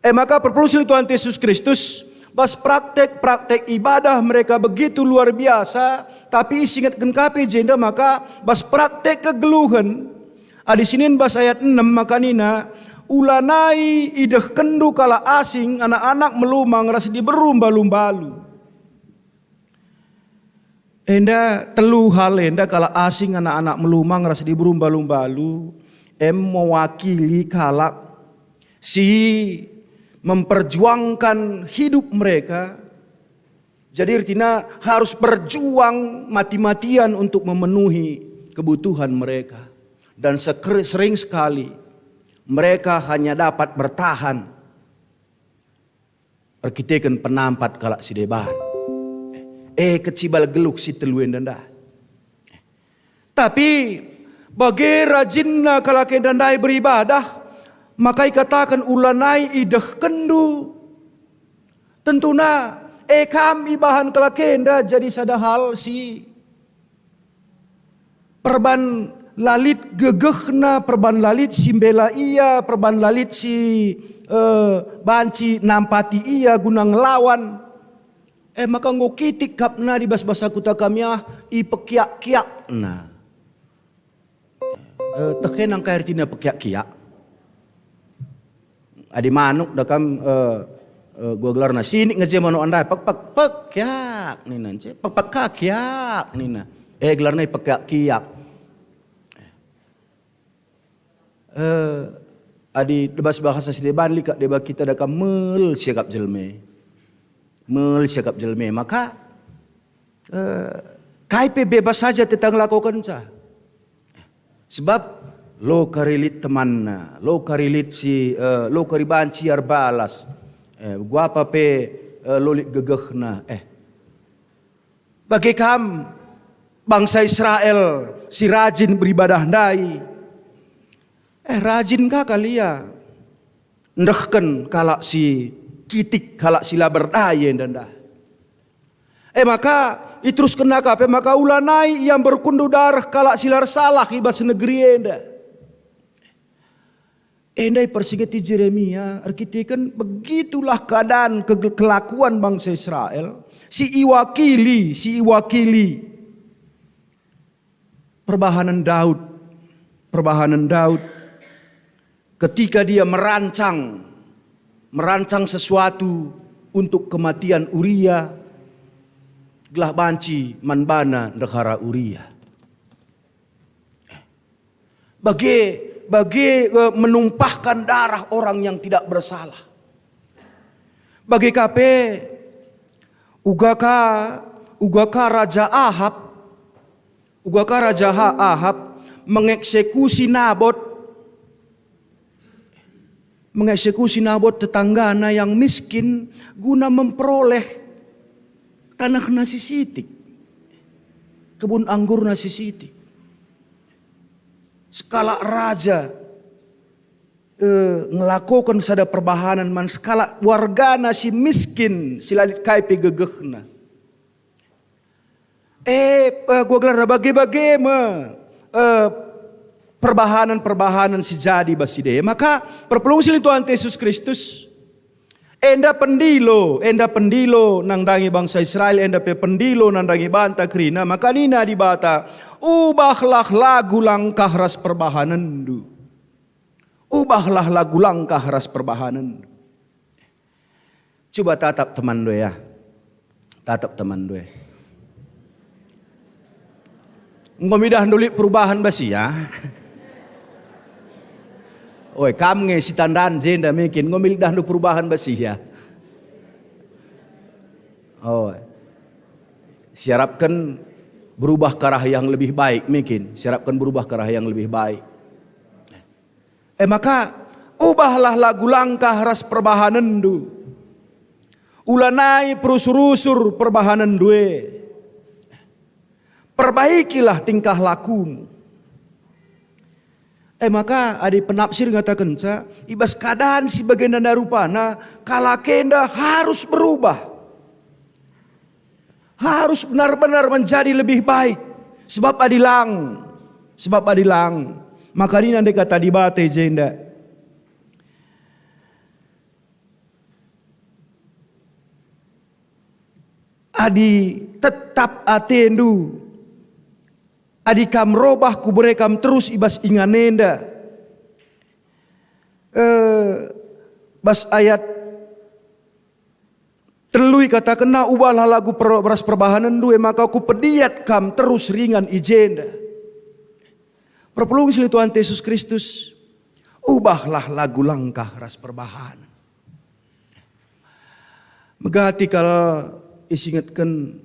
Maka perpuluh Tuhan Yesus Kristus bas praktek ibadah mereka begitu luar biasa, tapi singatkan kape jenda maka bas praktek kegeluhan. Di sini bas ayat 6 maka nina ulanai ideh kendu kala asing anak-anak melumang rasa diberumba-lumbalu. Enda telu hal enda kala asing anak-anak melumang rasa diberumba-lumbalu mewakili kalak si memperjuangkan hidup mereka. Jadi artinya harus berjuang mati-matian untuk memenuhi kebutuhan mereka. Dan sering sekali mereka hanya dapat bertahan. Perkitekan penampat kalak si deban. Kecibal geluk si teluen danda. Tapi bagi rajinna kalak dandai beribadah, maka katakan ulanai idah kendu. Tentuna kami bahan kelakenda jadi sadahal si perban lalit gegehna, perban lalit simbela iya, perban lalit si banci nampati iya guna ngelawan. Maka ngokitik kapna di bas-basa kuta kami ipekiak-kiak na. Tekenang kairtina pekiak-kiak. Adi manuk dakam gua gelar na sini ngejemano andai pak kiak nina ce pak kiak nina gelar na pak kiak adi debas bahasa si deban lika deba kita dakam mel siakap jelme maka KP bebas saja tentang lakukan sa sebab lo karilit temanna lo karilit si lo karibanci arbalas gua apa pe lolik gegehna bagi kam bangsa Israel si rajin beribadah dai rajin kah kalia ndehken kalak si kitik kalak sila berdaya danda maka terus kena kape maka ulanai yang berkundu darah kalak silar salah ibas negeri endai persingeti Jeremia, arkitekan begitulah keadaan kelakuan bangsa Israel. Si iwakili perbahanan Daud ketika dia merancang sesuatu untuk kematian Uria, gelah banci manbana negara Uria. Bagi menumpahkan darah orang yang tidak bersalah. Bagi KP ugaka Raja Ahab mengeksekusi Nabot tetanggana yang miskin guna memperoleh tanah nasi sitik, kebun anggur nasi sitik. Skala raja ngelakukan sada perbahanan man skala warga nasi miskin silalit kaipe gegehna. Gua gelar bagi-bagi perbahanan si jadi baside. Maka perpelung sili Tuhan Yesus Kristus enda pendilo nang dangi bangsa Israel enda pe pendilo nang dangi banta krina maka nina di bata ubahlah lagu langkah ras perbahanan du. Ubahlah lagu langkah ras perbahanan du. Coba tatap teman do ya. Tatap teman do ya. Ngomidah nulik perubahan basi ya. Oi, kam nge si tandaan jenda mungkin ngomil dah nu perubahan basi ya. Oh, siarapkan berubah ke arah yang lebih baik mungkin. Siarapkan berubah ke arah yang lebih baik. Maka ubahlah lagu langkah ras perbahanan du. Ulanai perusur-usur perbahanan due. Perbaikilah tingkah lakumu. Maka ada penafsir ngatakan ibas keadaan si bagian dana rupana kalakenda harus berubah. Harus benar-benar menjadi lebih baik. Sebab adilang. Maka ini nanti kata di bate jenda. Adi tetap atendu. Adi kam robah kuburekam terus ibas inganenda. Bas ayat terlui kata kena ubahlah lagu beras perbahanan dua maka ku pediat kam terus ringan ijenda. Perpelung sili Tuhan Yesus Kristus ubahlah lagu langkah ras perbahanan. Megati kalau isingatkan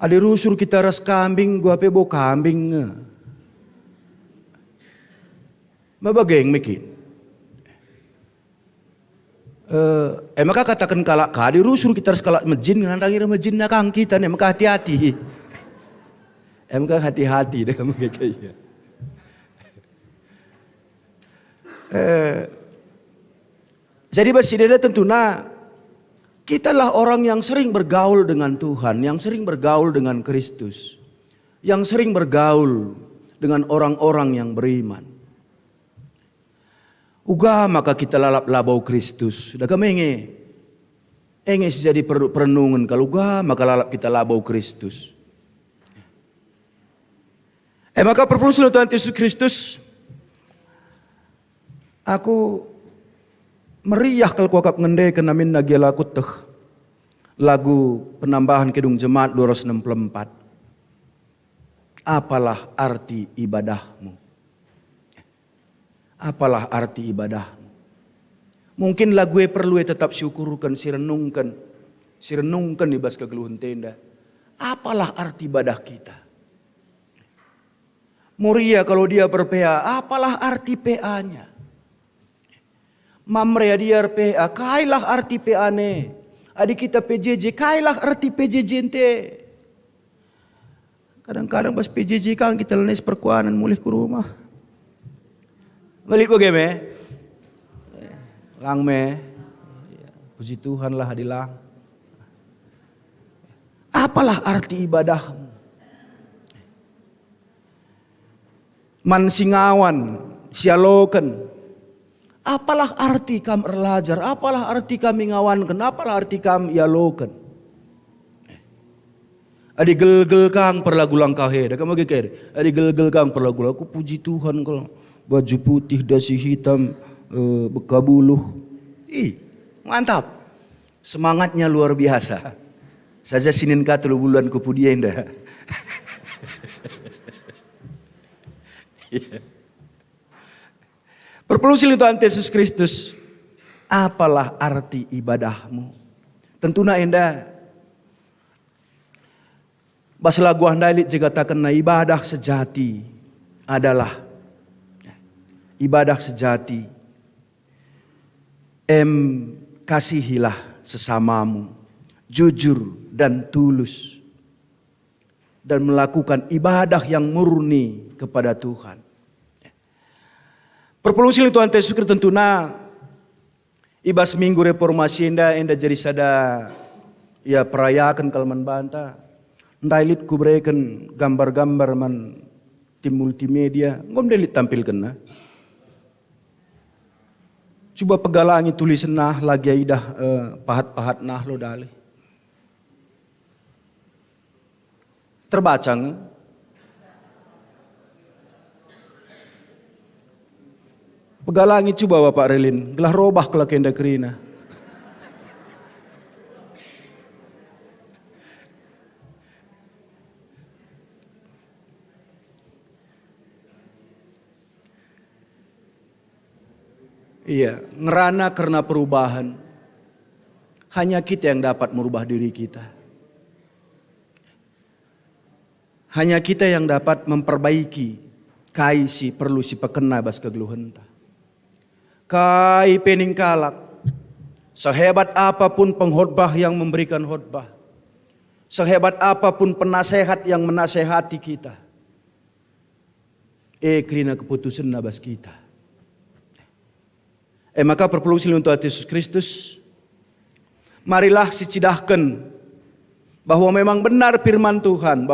ada rusur kita ras kambing, gua pe bo kambing. Mabageng mikin. Maka katakan kalak ka, di rusur kita ras kalak majin, ngandangi majin na kang kita nih, maka hati-hati. Maka hati-hati deh kamu kayak. Jadi basida tentu na Kitalah orang yang sering bergaul dengan Tuhan, yang sering bergaul dengan Kristus, yang sering bergaul dengan orang-orang yang beriman. Uga maka kita lalap labau Kristus. Dah kemenge. Enge jadi perenungan kalau uga maka lalap kita labau Kristus. Maka perpuluhan Tuhan Yesus Kristus, aku meriah kalau kuakap ngende kenamin nagi lagu teh lagu penambahan Kidung Jemaat 264. Apalah arti ibadahmu? Apalah arti ibadahmu? Mungkin lagu perlu tetap syukurkan, sirenungkan di bas kegeluhan tenda. Apalah arti ibadah kita? Muria kalau dia berPA, apalah arti PA-nya? Mamrea dia PA, kailah arti PA-ne. Adik kita PJJ, kailah arti PJJ ente. Kadang-kadang pas PJJ kan kita lenes perkuanan mulih ke rumah. Balik bagaimana? Lang me, puji Tuhan lah hadilang. Apalah arti ibadahmu? Man singawan, sialoken. Apalah arti kam erlajar? Apalah arti kami ngawankan? Apalah arti kam ialoken? Adi gel-gel kang perlagu langkahe, dah kamu geker. Adi gel-gel kang perlagu. Aku puji Tuhan kalau baju putih dasi hitam bekabuluh. Mantap. Semangatnya luar biasa. Saja Senin 3 bulan kemudian dah. Perpelusi Tuhan Yesus Kristus, apalah arti ibadahmu? Tentunya endah. Bas lagu handailit dikatakan na ibadah sejati adalah ibadah sejati. Kasihilah sesamamu, jujur dan tulus, dan melakukan ibadah yang murni kepada Tuhan. Perpelusi Tuhan Yesus Kristus tentunya ibas minggu reformasi enda jadi sada ya perayakan kalman banta. Ndailit ku berikan gambar-gambar man tim multimedia, ngom delit tampilkan na. Coba pegalangi tulisan nah lagi aidah pahat-pahat nah lo dali. Terbaca nge? Pegalangi coba Bapak Relin, gelah robah kelak kenda kerina. Iya, ngerana karena perubahan. Hanya kita yang dapat merubah diri kita. Hanya kita yang dapat memperbaiki kai si perlu si pekena bas kegeluhenta. Kai pening kalak. Sehebat apapun pengkhotbah yang memberikan khotbah. Sehebat apapun penasehat yang menasehati kita. Kerana keputusan nabas kita. Maka perpelusi untuk Yesus Kristus, marilah sicidahkan bahwa memang benar firman Tuhan,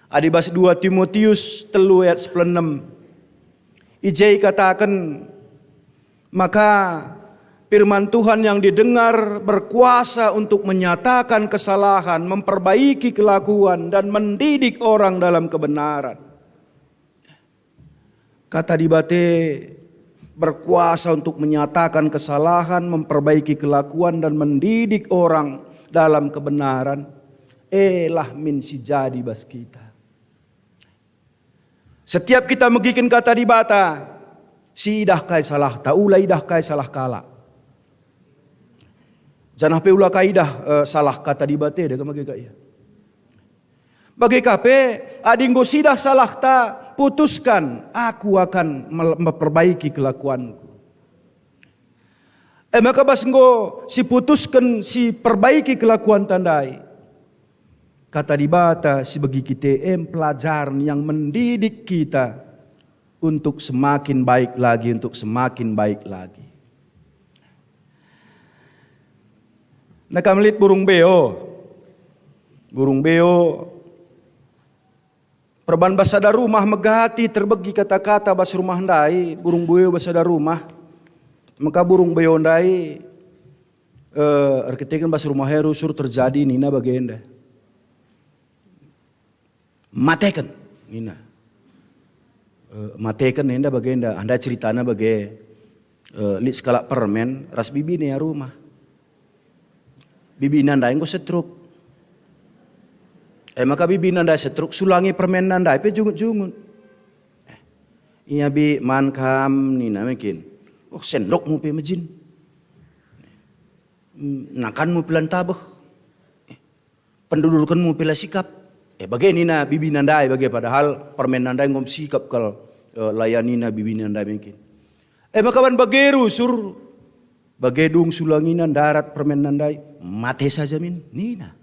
Adibas 2 Timotius 3 ayat 16. Ijai katakan, maka firman Tuhan yang didengar berkuasa untuk menyatakan kesalahan, memperbaiki kelakuan, dan mendidik orang dalam kebenaran. Kata dibate berkuasa untuk menyatakan kesalahan, memperbaiki kelakuan, dan mendidik orang dalam kebenaran. Lah min si jadi bas kita. Setiap kita megikin kata dibata, si idah kai salah, taula idah kai salah kala. Janah peula kai idah salah kata dibate dah kemagi kai. Bagi kape adinggo sidah salah ta putuskan, aku akan memperbaiki kelakuanku. Maka basenggo si putuskan si perbaiki kelakuan tandai. Kata dibata si bagi kita pelajaran yang mendidik kita untuk semakin baik lagi, Nak kamlit burung beo. Burung beo. Perban basada rumah megati terbagi kata-kata bas rumah ndai. Burung beo basada rumah. Maka burung beo ndai. Ketika bas rumah heru sur terjadi nina bagenda. Matekan nina. Matekan nina bagenda. Anda ceritana bagai lit skala permen ras bibi nih rumah. Bibi nanda yang setruk. Maka bibi nanda setruk sulangi permen nanda pe jungut-jungut. Iya bi man kam nina mungkin. Oh sendok mu pe majin. Nakan mu pelan tabah. Pendudukan mu pela sikap. Bagai nina bibi nanda bagai padahal permen nanda ngom sikap kal layani na bibi nanda mungkin. Maka ban bageru sur bagedung sulanginan darat permen nandai mate saja min nina.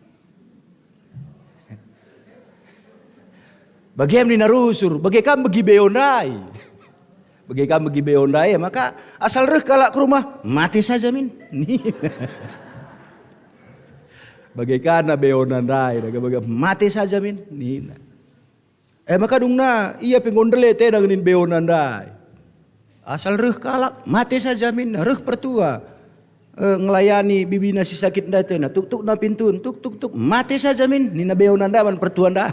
Bagem nina rusur, bagekam bagi beondai. Bagekam bagi beondai maka asal reh kalak ke rumah mate saja min nina. Bagekana beondai daga mate saja min nina. Maka dungna iya pengondele te dengan beondai. Asal reh kalak mati saja min reh pertua ngelayani bibi nasi sakit ndate na tuk na pintun tuk mati saja min nina beo nanda man pertua nda.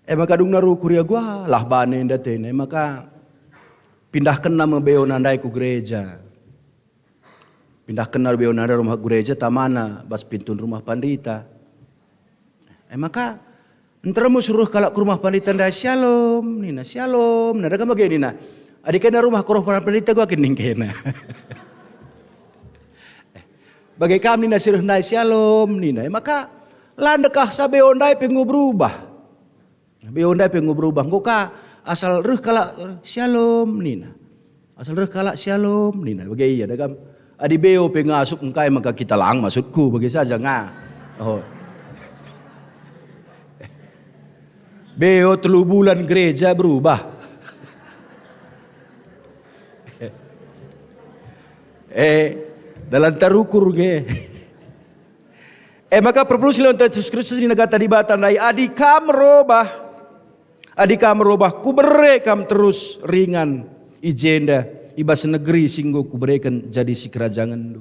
Maka dung naru kuria gua lah bane ndate na maka pindahkan nama beo nanda ku gereja. Pindahkan nama beo nanda rumah gereja tamana bas pintun rumah pandita. Maka Enteramu suruh kalau ke rumah pandita nda shalom, nina shalom, nada kan bagai nina. Adik kena rumah ke rumah pandita gua kening kena. Bagai kami nina suruh nda shalom, nina. Maka landekah sabe ondai pengu berubah. Be ondai pengu berubah. Ngoka asal reh kalak shalom, nina. Asal reh kalak shalom, nina. Bagai iya dah kam. Adi beo pengasup engkai maka kita lang maksudku bagi saja nga. Oh. Beo 3 bulan gereja berubah. Dalam tarukur ge. Maka perpuluhan Yesus Kristus ini negata di batan dai adikam robah ku berekam terus ringan ijenda ibas negeri singgo ku berikan jadi si kerajangan.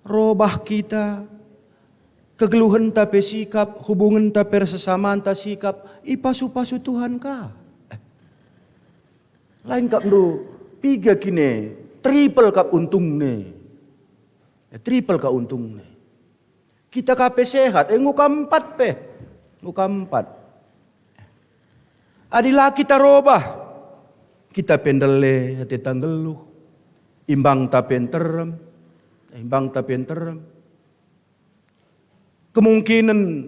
Robah kita kegeluhan tapi sikap, hubungan tapi sesamaan tak sikap, ipasu-pasu Tuhan kah? Lain kap do, 3 kini, triple kap untung ne. Triple kap untung ne. Kita kape sehat, ngukam 4 pe. Ngukam 4. Adilah kita robah. Kita pendele hati tanggeluh. Imbang tapi enterem. Imbang tapi enterem. Kemungkinan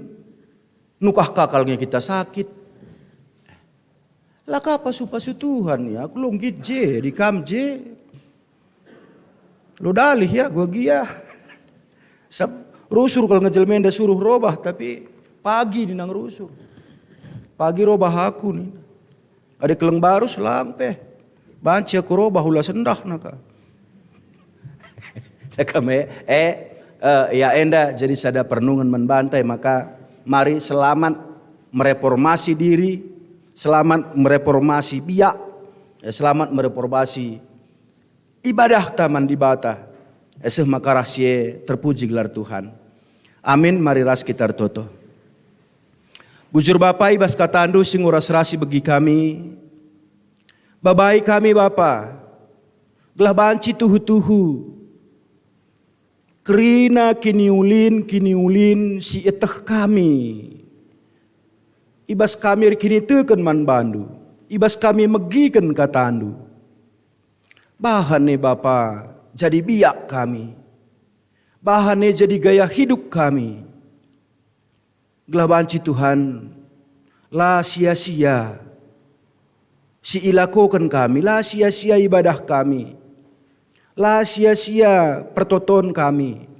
nukah kakalnya kita sakit. Laka pasu-pasu Tuhan ya. Aku longgit je, dikam je. Lo dalih ya, gua gia. Rusur kalau ngejelmenda suruh robah, tapi pagi ninang rusur. Pagi robah aku nih. Ada keleng baru selampe. Banci aku robah hula sendah naka. Kame ya enda jadi sada pernungan membantai maka mari selamat mereformasi diri, selamat mereformasi biak, selamat mereformasi ibadah taman di bata. Eseh maka rahasia terpuji gelar Tuhan. Amin. Mari ras kita toto. Bujur Bapak ibas katandu sing uras rasi bagi kami. Babai kami Bapa. Gelah banci tuhu-tuhu. Kerina kiniulin si eteh kami. Ibas kami kini teken man bandu. Ibas kami megiken katandu. Bahan nih Bapa jadi biak kami. Bahan nih jadi gaya hidup kami. Gelah banci Tuhan. La sia-sia. Si ilakokan kami. La sia-sia ibadah kami. La sia-sia pertoton kami.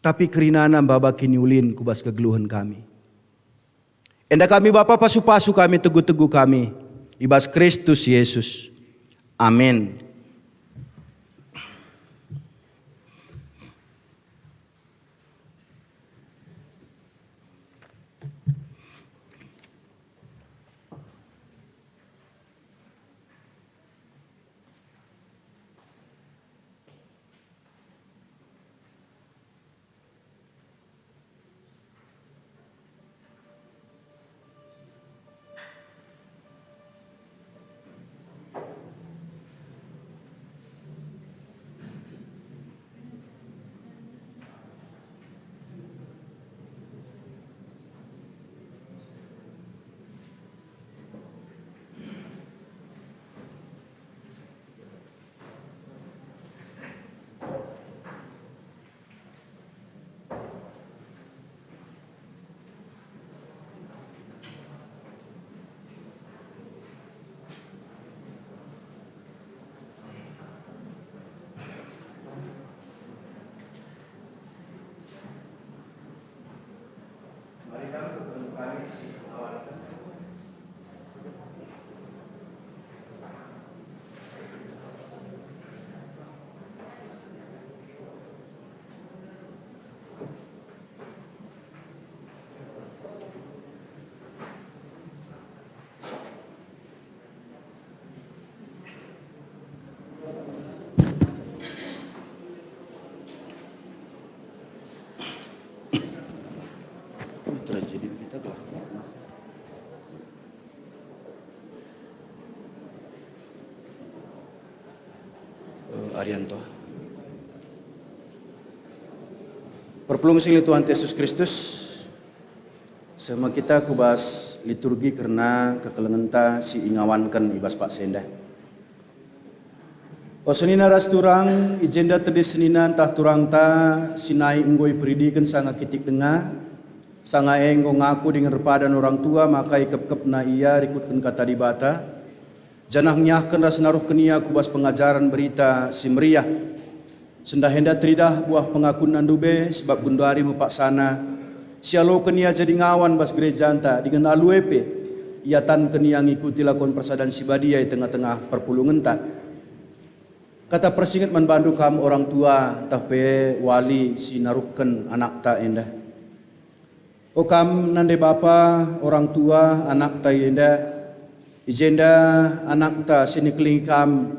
Tapi kerinana Bapa kini ulin kubas kegeluhan kami. Enda kami Bapa pasu-pasu kami teguh-teguh kami. Ibas Kristus Yesus. Amin. Tragedi kita telah Arianto. Perpulung sing Tuhan Yesus Kristus, sama kita kubas liturgi karena kekelengenta si ingawankan ibas Pak Senda. Osenina ras turang ijenda tadi senina entah turang ta sinai enggoi peridikan sanga kitik tengah sanga enggo ngaku dengan repadan orang tua maka ikep-kep na ia rikutkan kata dibata janah nyahkan ras naruh kenia kubas pengajaran berita si meriah sendah hendak tridah buah pengakuan dube sebab gunduari mupak sana sialo kenia jadi ngawan bas gereja anta dengan aluepe ia tan kenia ngikuti lakon persadan si badia di tengah-tengah perpulungan ta. Kata persingat man bandu kam orang tua tapi wali si naruhkan anak ta endah. O kam nande bapa orang tua anak ta endah. Ijenda anak ta sini keling kam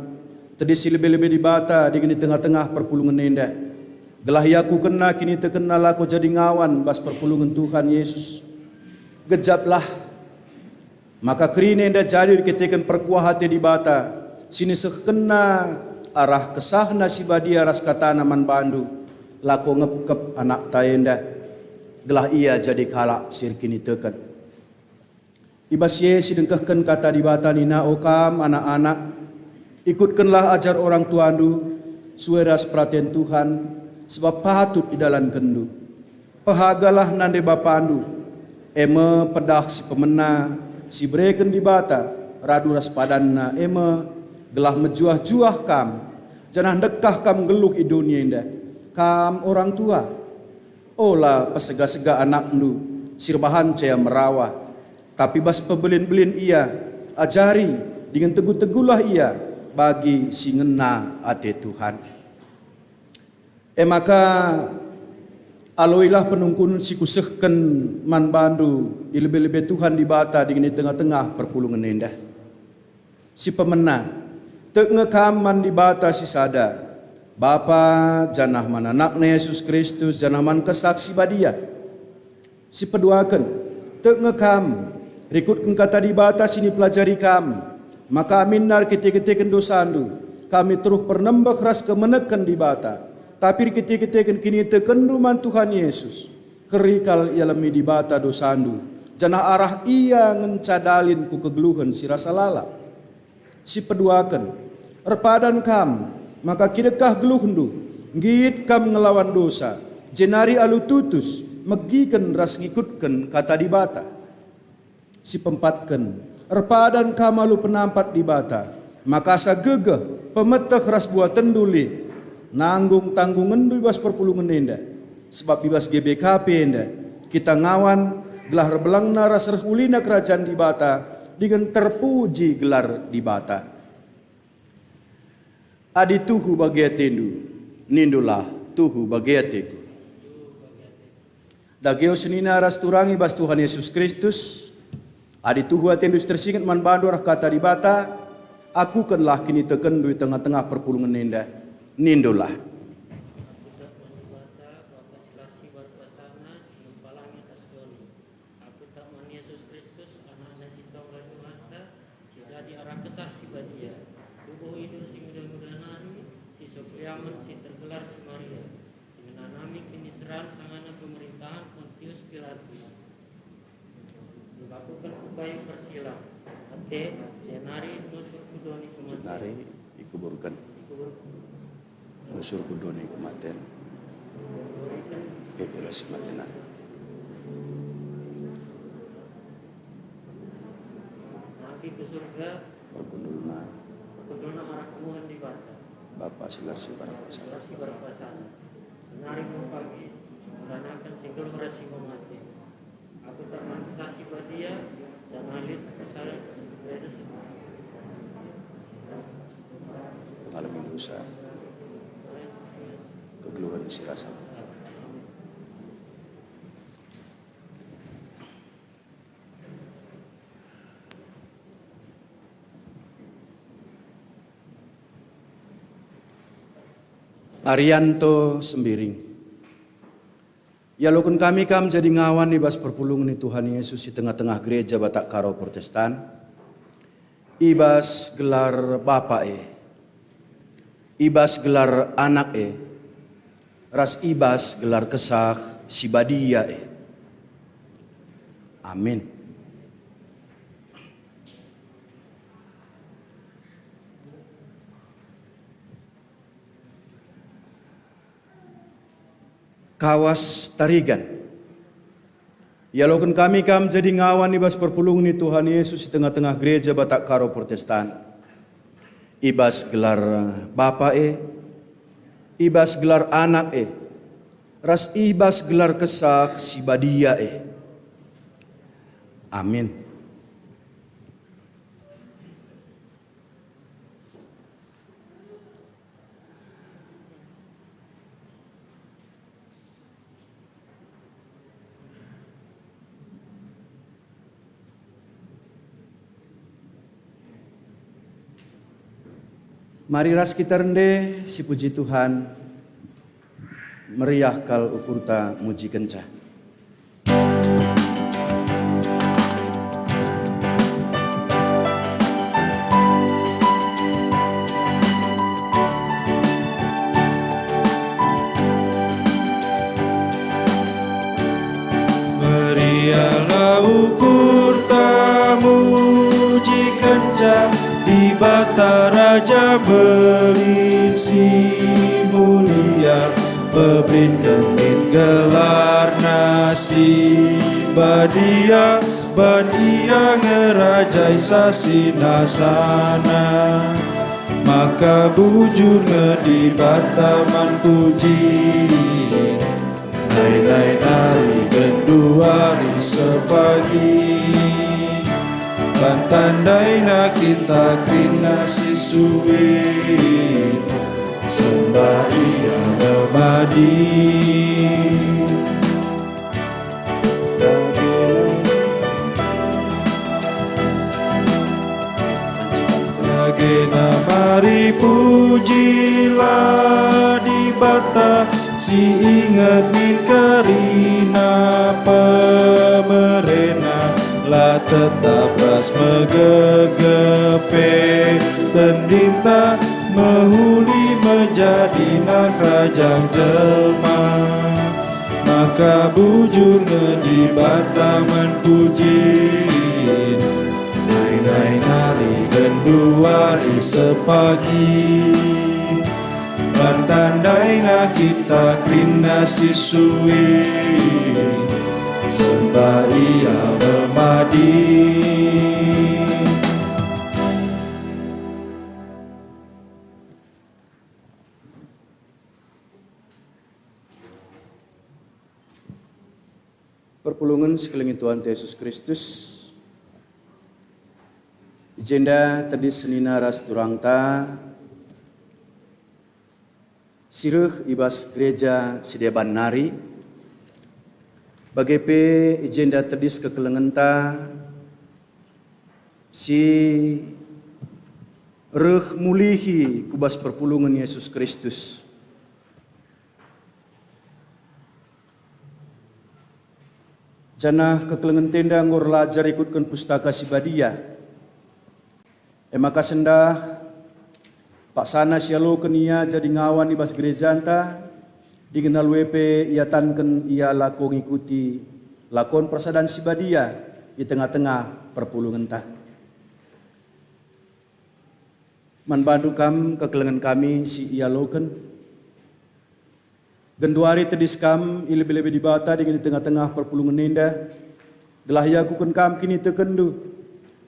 tadi si lebih-lebih di bata di tengah-tengah perpulungan endah. Gelah yaku kena kini terkenal aku jadi ngawan bas perpulungan Tuhan Yesus. Gejaplah. Maka kerina endah jadi diketikan perkuah hati di bata. Sini sekena arah kesah nasibadia ras kata naman bandu lako ngepkep anak tayenda gelah ia jadi kalak sirkini tekan ibas ye sidengkahkan kata dibata nina okam anak-anak ikutkanlah ajar orang tuandu sueras perhatian Tuhan sebab patut di dalam kendu pahagalah nande bapandu eme pedah si pemena si breken dibata radu ras padanna eme gelah mejuah-juah kam janah dekah kam geluh i dunia indah kam orang tua olah pesega-sega anak ndu sirbahan caya merawat tapi bas pebelin-belin ia ajari dengan teguh-teguhlah ia bagi si ngena ate Tuhan maka aloilah penungkun si kusehken man bandu lebih-lebih Tuhan dibata dengan di tengah-tengah perpulungan indah si pemenang tek ngekaman di bata si sada Bapa janah man anakna Yesus Kristus janah man kesaksi badia si peduakan tek ngekam rikutkan kata di bata sini pelajari kam maka aminar ketik-ketikan dosandu kami terus pernembak ras kemenekan di bata tapi ketik-ketikan kini tekenduman Tuhan Yesus kerikal ialami di bata dosandu janah arah ia ngencadalin ku kegeluhan si rasa lala si peduakan repadan kam maka kidekah geluhndu ngit kam ngelawan dosa jenari alu tutus megiken ras ngikutken kata dibata si pempatken repadan kam alu penampat dibata maka sagegeh pemeteh ras buat tendulin nanggung tanggung ngendu bas perpulungan enda sebab bibas GBKP enda kita ngawan gelar belangna ras rehulina kerajaan dibata dengan terpuji gelar dibata adi tuhu bagi atendu, nindulah tuhu bagi ateku. Dageo senina ras turangi bas Tuhan Yesus Kristus, adi tuhu atendu tersingat man bandu rah kata di bata, aku kenlah kini tekendu di tengah-tengah perpulungan nenda, nindulah. Jenari ikuburkan unsur kudoni kematian kekelasi matian nanti ke surga berkundulna arah kemuhan di bata Bapa silar si barapasana jenari pagi menggunakan singgul merasi mati Aku termanifestasi badia, sangalit kesalahan Ngalamin dosa, kegeluhan isi rasa. Arianto Sembiring. Ya lokun kami kam jadi ngawan ni bas perpulungan ni Tuhan Yesus di tengah-tengah gereja Batak Karo Protestan. Ibas gelar Bapa ibas gelar anak ras ibas gelar kesah si badia Amin. Kawas tarigan. Ya lokun kami kam jadi ngawan ibas perpulungan ni Tuhan Yesus di tengah-tengah gereja Batak Karo Protestan. Ibas gelar Bapa ibas gelar anak ras ibas gelar kesah si badia Amin. Mari ras kita rende si puji Tuhan, meriah kal ukurta muji kencah. Meriahlah ukurta muji kencah, di bata raja belinsi mulia, pebrin kemin gelar nasi badia, ban ia ngerajai sasina sana, maka bujur ngedi bata man puji, nai nari genduari sepagi. Tandai na kita krina sisuin, sembah ia remadi. Lagena mari pujilah di bata, si ingat min karina pemerena, la tetap ras megegepe tendinta, mehuli menjadi nak rajang jelma, maka bujur ngedi bataman pujin, nai nari genduari sepagi, bantandai na kita krina sisuin, sembah ia remadi. Perpulungan sekeliling Tuhan Yesus Kristus, Ijenda tadi senina ras turangta, sireuh ibas gereja Sideban Nari, bagepe ijenda tedis kekelengenta, si reuh mulihi kubas perpulungan Yesus Kristus. Janah kekelengan tenda ngor lajar ikutkan pustaka si badia. Maka sendah Pak Sana sialo kenia jadi ngawan ibas gereja anta, dikenal WP ia tanken ia lakon ngikuti lakon persadan si badia di tengah-tengah perpulungan ta. Man bandu kam kekelengan kami si ia loken. Genduari tedis kam ilebe-lebe di bata dengan di tengah-tengah perpulungan nenda. Gelah ya kukun kam kini tekendu.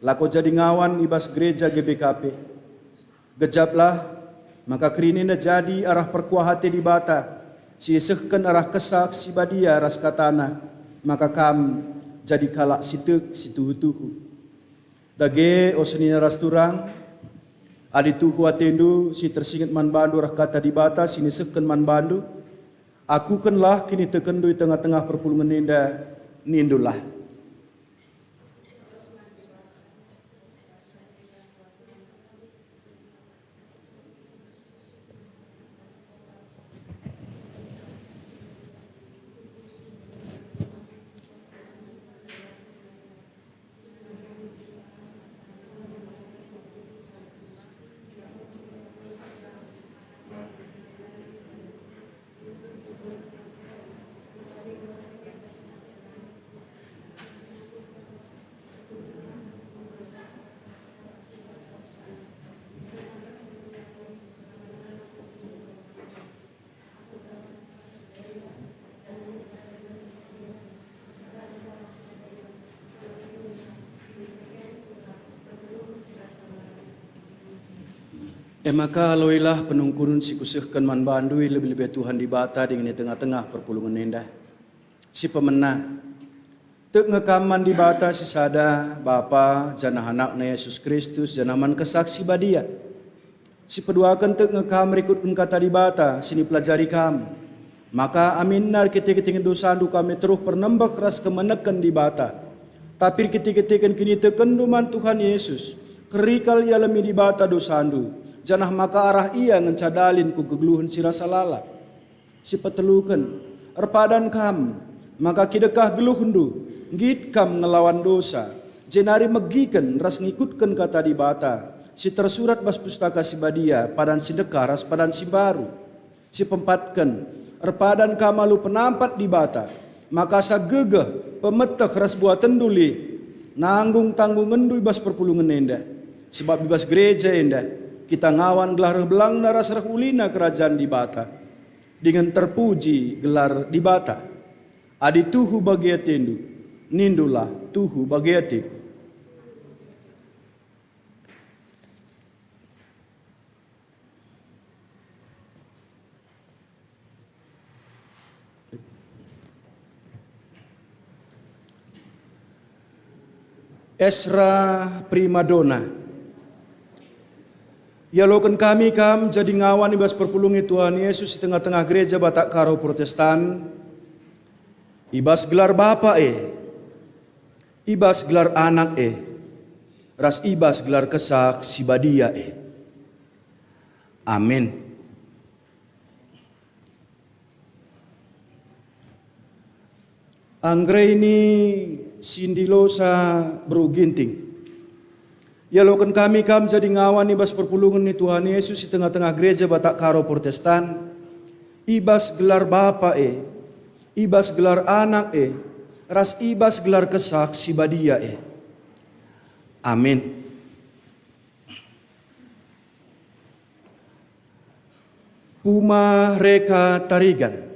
Lako jadi ngawan ibas gereja GBKP. Gejaplah maka kini jadi arah perkuahate di bata. Si esehkan arah kesak si badia ras katana. Maka kam jadi kalak sitek situhu-tuhu. Dage osenina rasturang, adi tuhu atendu si tersingat man bandu rah kata di bata sini seken man bandu. Aku kenlah kini tekendu di tengah-tengah perpulungan nenda nindulah. Maka loilah penungkurun si kusehkan man bandui lebih-lebih Tuhan di bata dengan di tengah-tengah perpulungan nendah. Si pemenah. Tek ngekaman di bata si sada Bapa janah anakna Yesus Kristus janah man kesaksi badia. Si peduakan tek ngekam rekutkan kata di bata sini pelajari kam. Maka amin nar ketika dosandu kami terus pernembak ras kemenekan di bata. Tapi ketika kini tekenduman Tuhan Yesus. Kerikal ia lemi di bata dosandu. Janah maka arah ia ngencadalin ku gegluhun si rasa lala. Si petelukan, erpadan kam, maka kidekah geluhundu, ngit kam ngelawan dosa. Jenari megiken ras ngikutkan kata di bata. Si tersurat bas pustaka si badia, padan si dekah ras padan si baru. Si pempatkan, erpadan kamalu penampat di bata. Maka sa gegeh pemetek ras buat tenduli. Nanggung tanggung ngendui bas perpulungan enda. Sebab bebas gereja enda. Kita ngawan gelar belang naras ulina kerajaan di bata. Dengan terpuji gelar di bata. Adi tuhu bagi atendu. Nindulah tuhu bagi atiku. Esra Primadona. Ya loken kami kam jadi ngawan ibas perpulungi Tuhan Yesus di tengah-tengah gereja Batak Karo Protestan. Ibas gelar Bapa ibas gelar anak ras ibas gelar kesak si badia Amin. Anggre ini sindilosa beruginting. Ya loken kami kam jadi ngawan ibas perpulungan ni Tuhan Yesus di tengah-tengah gereja Batak Karo Protestan. Ibas gelar Bapa ibas gelar anak ras ibas gelar kesak si badia Amin. Puma reka tarigan.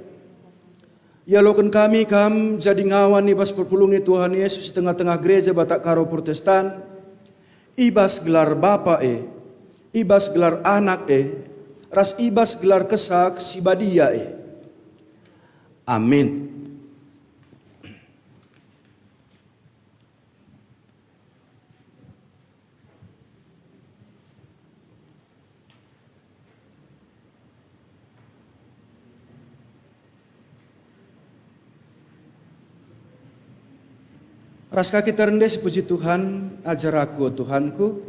Ya loken kami kam jadi ngawan ibas perpulungan ni Tuhan Yesus di tengah-tengah gereja Batak Karo Protestan. Ibas gelar Bapa ibas gelar anak ras ibas gelar kesak si badia Amin. Ras kaki terendah puji Tuhan, ajar aku Tuhanku.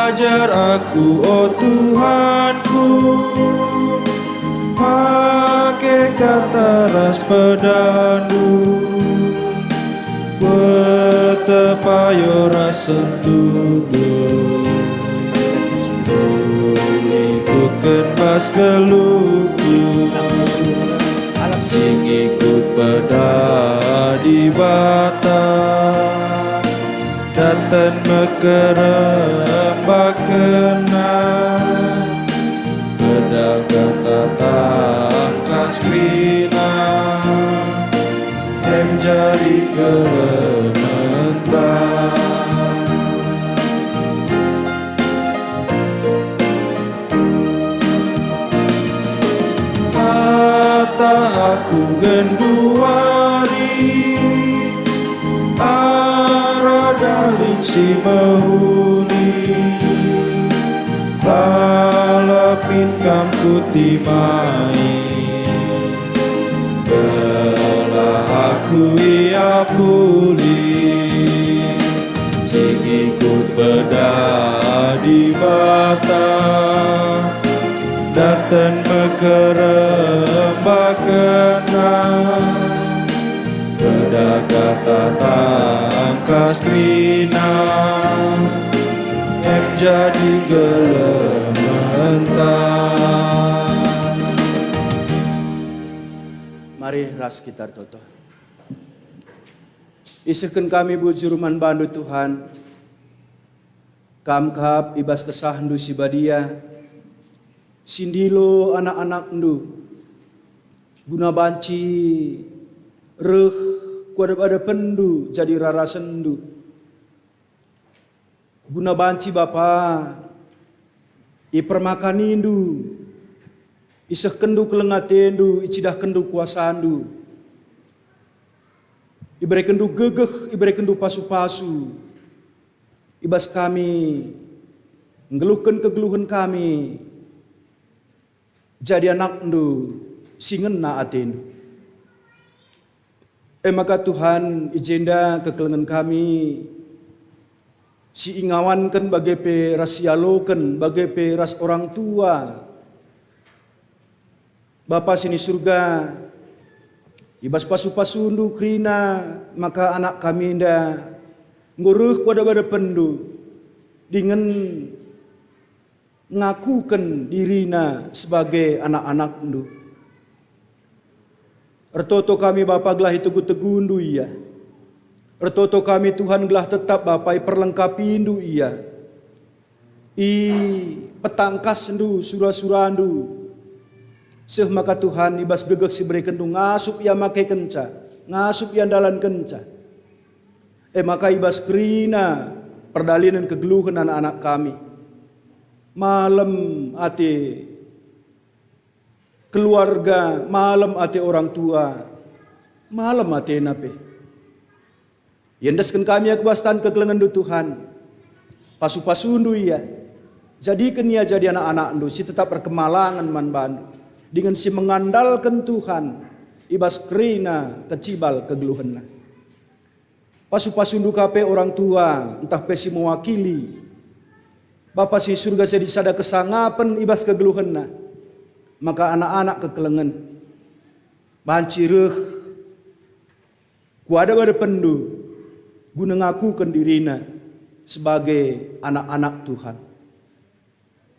Ajar aku oh Tuhanku, pakai kata ras pedandu. Tepayo rasentudu ikutkan pas keluku sing ikut pada di bata datang mekerem bakena pedagang tatang kaskrina jadi gemetar. Kata aku genduari arah daling si mahuli lalapin kam kutimai belah aku ia pulih sing ikut beda di bata datang mekerembakena beda kata tangkas krina em jadi gelementar. Mari ras kita toto. Iseukeun kami bujur man bandu Tuhan. Kam kap ibas kesah ndu si badia. Sindilo anak-anak ndu. Guna banci reuh kuada pendu jadi rara sendu. Guna banci Bapa ipermakanindu iseh kendu kelengatendu icidah kendu kuasandu ibere kendu gegeh ibere kendu pasu-pasu ibas kami ngeluhkan kegeluhan kami jadi anak ndu singena atendu. Maka Tuhan ijenda kekelengan kami si ingawankan bagai pe ras yaloken bagai pe ras orang tua Bapa sini surga ibas pasu-pasundu krina maka anak kami inda nguruh kuada bada pendu dengan ngakukan dirina sebagai anak-anak ndu. Ertoto kami Bapa gelah teguh-tegundu iya. Ertoto kami Tuhan gelah tetap Bapa perlengkapi indu iya. I petangkas ndu surah-surandu. Seh maka Tuhan ibas gegek si beri kendu ngasup ia make kenca. Ngasup ia dalan kenca. Maka ibas krina perdalinan kegeluhan anak-anak kami. Malam ati keluarga, malam ati orang tua, malam ati nape. Yendeskan kami akbastan kegelengan du Tuhan. Pasu-pasundu iya. Jadikan ia jadi anak-anak ndu si tetap berkemalangan man bandu. Dengan si mengandalkan Tuhan. Ibas krina kecibal kegeluhanna. Pasu-pasundu kape orang tua, entah pesi mewakili. Bapa si surga jadi sada kesangapan ibas kegeluhanna. Maka anak-anak kekelengan bancireuh kuada bada pendu guna ngakukeun dirina sebagai anak-anak Tuhan.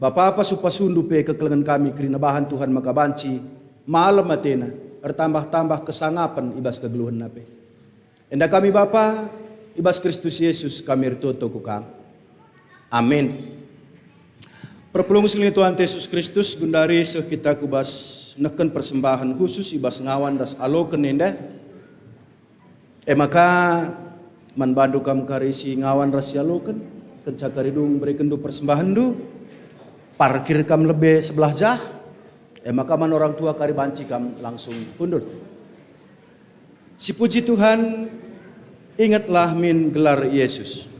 Bapa apa supasundu pe kekelengan kami krina bahan Tuhan maka banci malam atena bertambah-tambah kesangapan ibas kegeluhan nape. Enda kami Bapa ibas Kristus Yesus kami ritoto ku kami. Amin. Perpulung selini Tuhan Yesus Kristus gundari sekita kubas neken persembahan khusus ibas ngawan das alo kenenda. Maka man bandu kam karisi ngawan ras yaloken kenca karidung beri kendu persembahan du. Parkir kam lebih sebelah jah. Maka man orang tua kari banci kam langsung pundur. Si puji Tuhan ingatlah min gelar Yesus.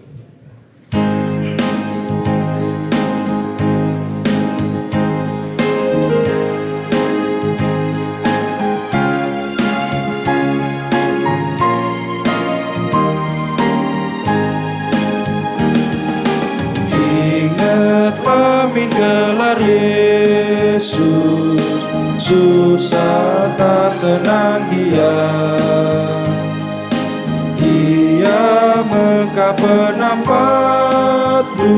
Min gelar Yesus, susah tak senang dia. Ia mengkap penampatmu,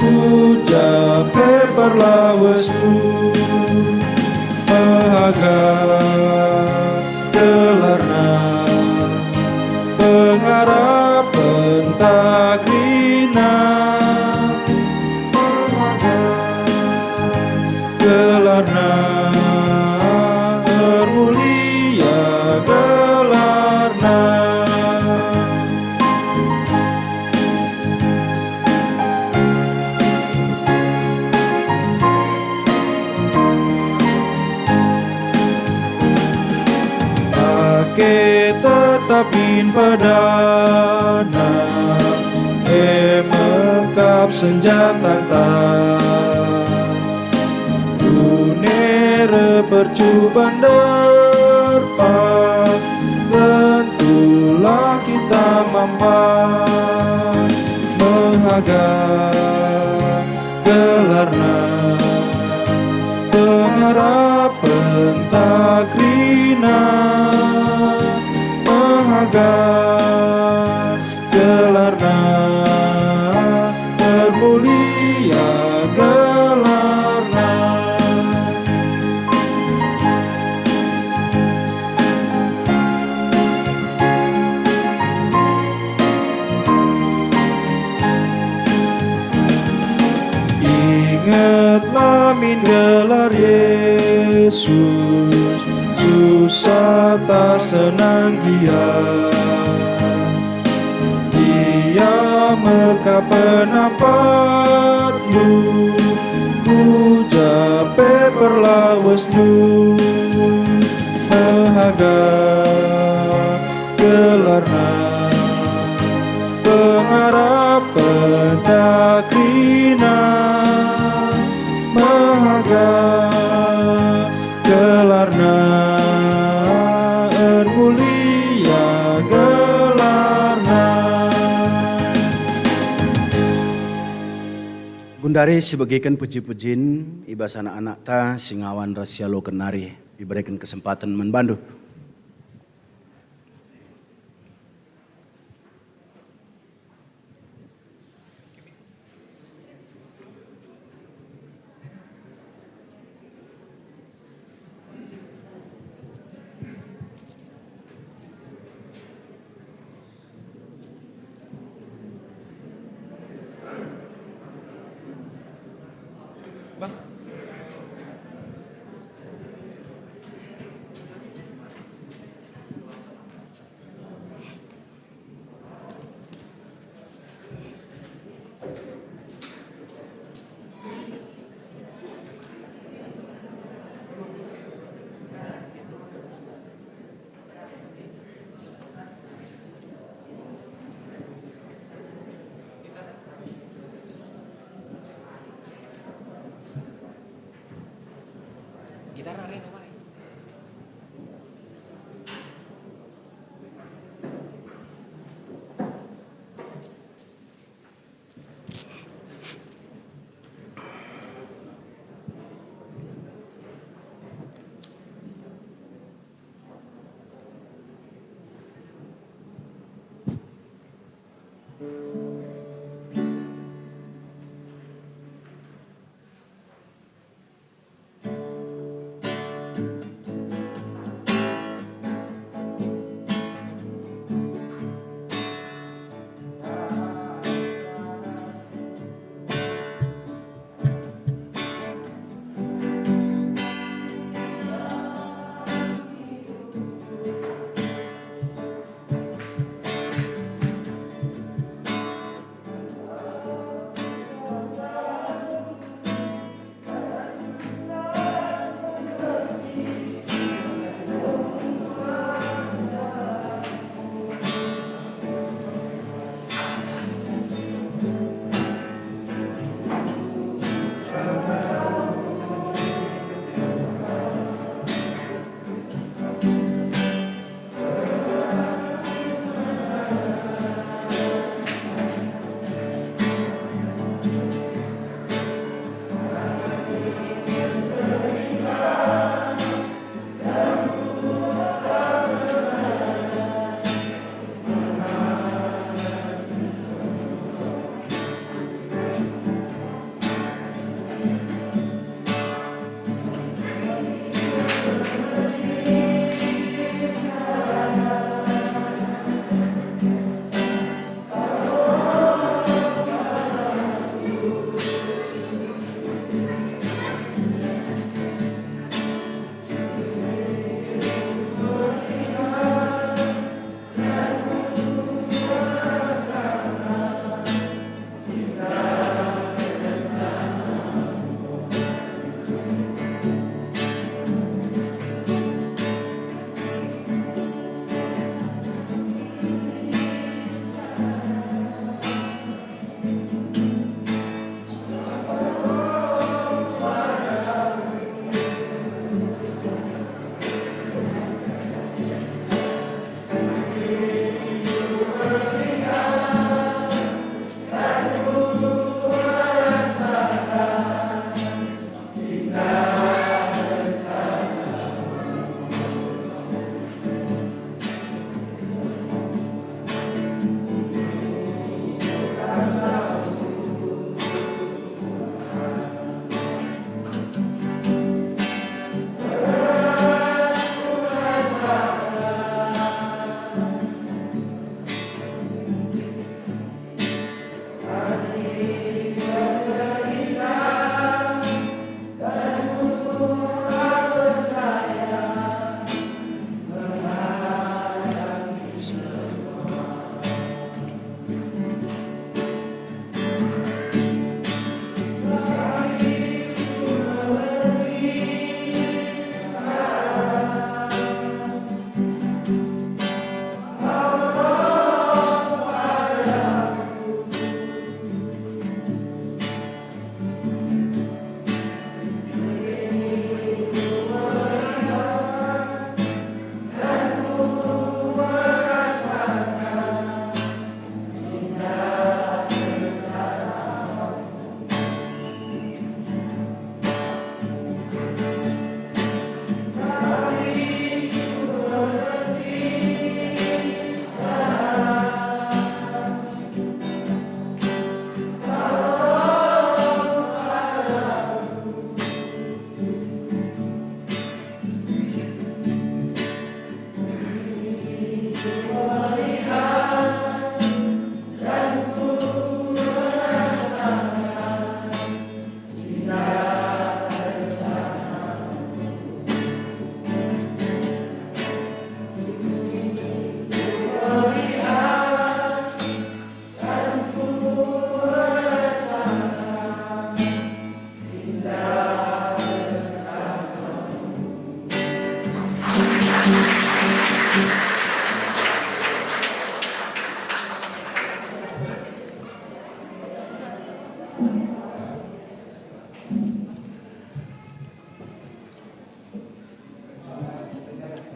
ucap berlawasmu, mengagap gelarna, pengarap pentakrina. Gelarna termulia gelarna bin padana mekap senjata Unere percubaan derpa tentulah kita mampan menghagar gelarna pengharapan takrina menghagar gelarna termulia gelarna. Ingatlah min gelar Yesus, susah tak senang Dia meka penampat lu, ku jape perlawas lu, mehaga gelarna, pengharapan takrina, mehaga gelarna, mulia gelarna. Gundari sebagaikan puji-pujin ibas anak-anak ta singawan rahasia lo kenari diberikan kesempatan membantu.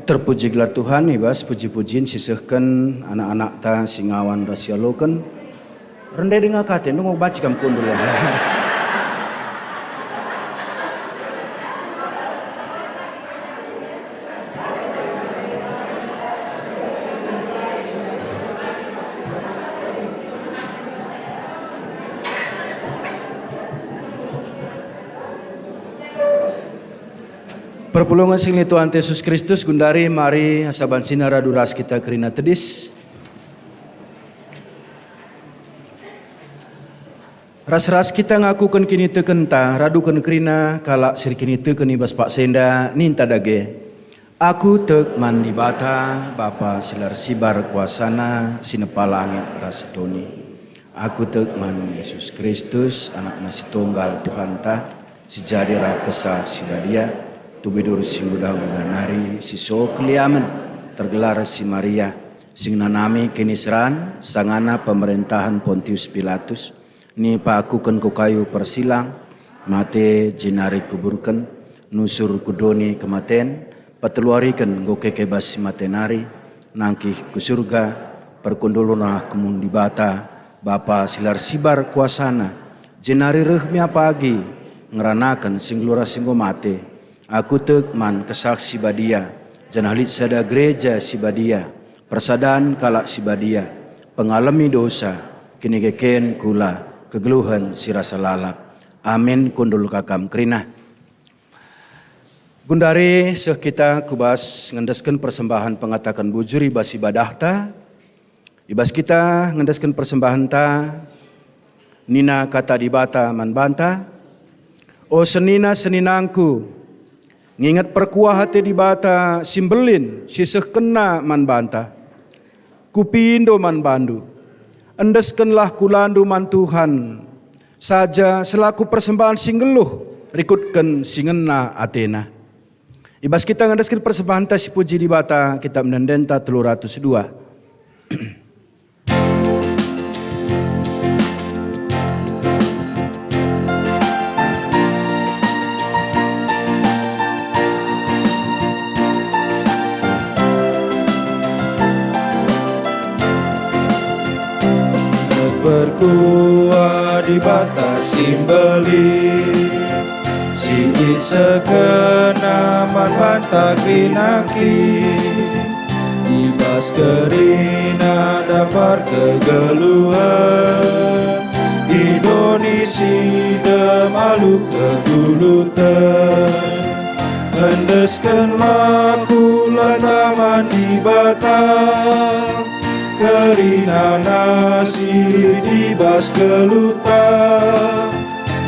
Terpuji gelar Tuhan, ibas puji-pujian sisihkan anak-anak ta singawan rasialokan. Rendah dengan kata, mau baca kam kundul ya. Perpulungan sing Tuhan Yesus Kristus gundari mari hasaban sinara duras kita kerina tedis. Ras-ras kita ngakukan kini tekenta radukan kerina kalak sir kini teken ibas Pak Senda ninta dage. Aku tek mandi bata Bapa silar sibar kuasana sinepalangit rasidoni. Aku tek mandi Yesus Kristus anak nasi tunggal Tuhan ta sejadi rakesa sibadia. Tubidur sing udah nari si so keliaman tergelar si Maria sing nanami kinisran sangana pemerintahan Pontius Pilatus ni pakuken ku kayu persilang mate jinari kuburken nusur kudoni kematen pateluariken go kekebas si matenari nangkih ku surga perkundulunah kemun di bata Bapa silar sibar kuasana jinari rehmia pagi ngeranakan sing lura singgo mate. Aku tek man kesaksi badia, janalit sada gereja si badia, persadaan kalak si badia, pengalami dosa, kini keken kula, kegeluhan si rasa lalap. Amin kundul kakam kerina. Gundari seh kita kubas ngendaskan persembahan pengatakan bujur ibas ibadah ta, ibas kita ngendaskan persembahan ta, nina kata dibata man banta, o senina seninangku, ngingat perkuah hati di bata simbelin siseh kena man banta. Kupindo man bandu. Endeskenlah kulandu man Tuhan. Saja selaku persembahan singgeluh rikutkan singena Athena. Ibas kita ngandaskan persembahan ta si puji di bata kitab mendenta 302. Berkuah di batas simbeli Sini sekenaman bantah kinaki Ibas kerina dapar kegeluhan Indonesia demalu kegulutan Hendeskanlah kula taman di batas Kerina nasilit ibas gelutan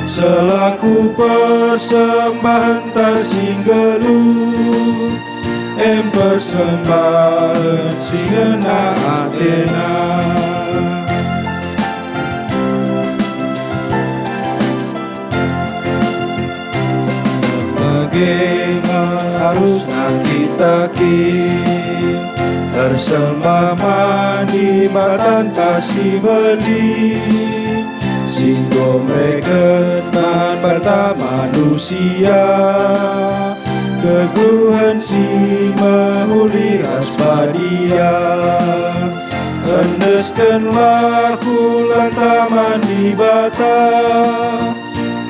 Selaku persembahan tasinggelut persembahan singena Athena Bagaimana harusnya kita tersembah mandi batan kasih bedi Singgo mereka tan bata manusia Keguhan si mehuli raspadia Endeskanlah kulan taman di bata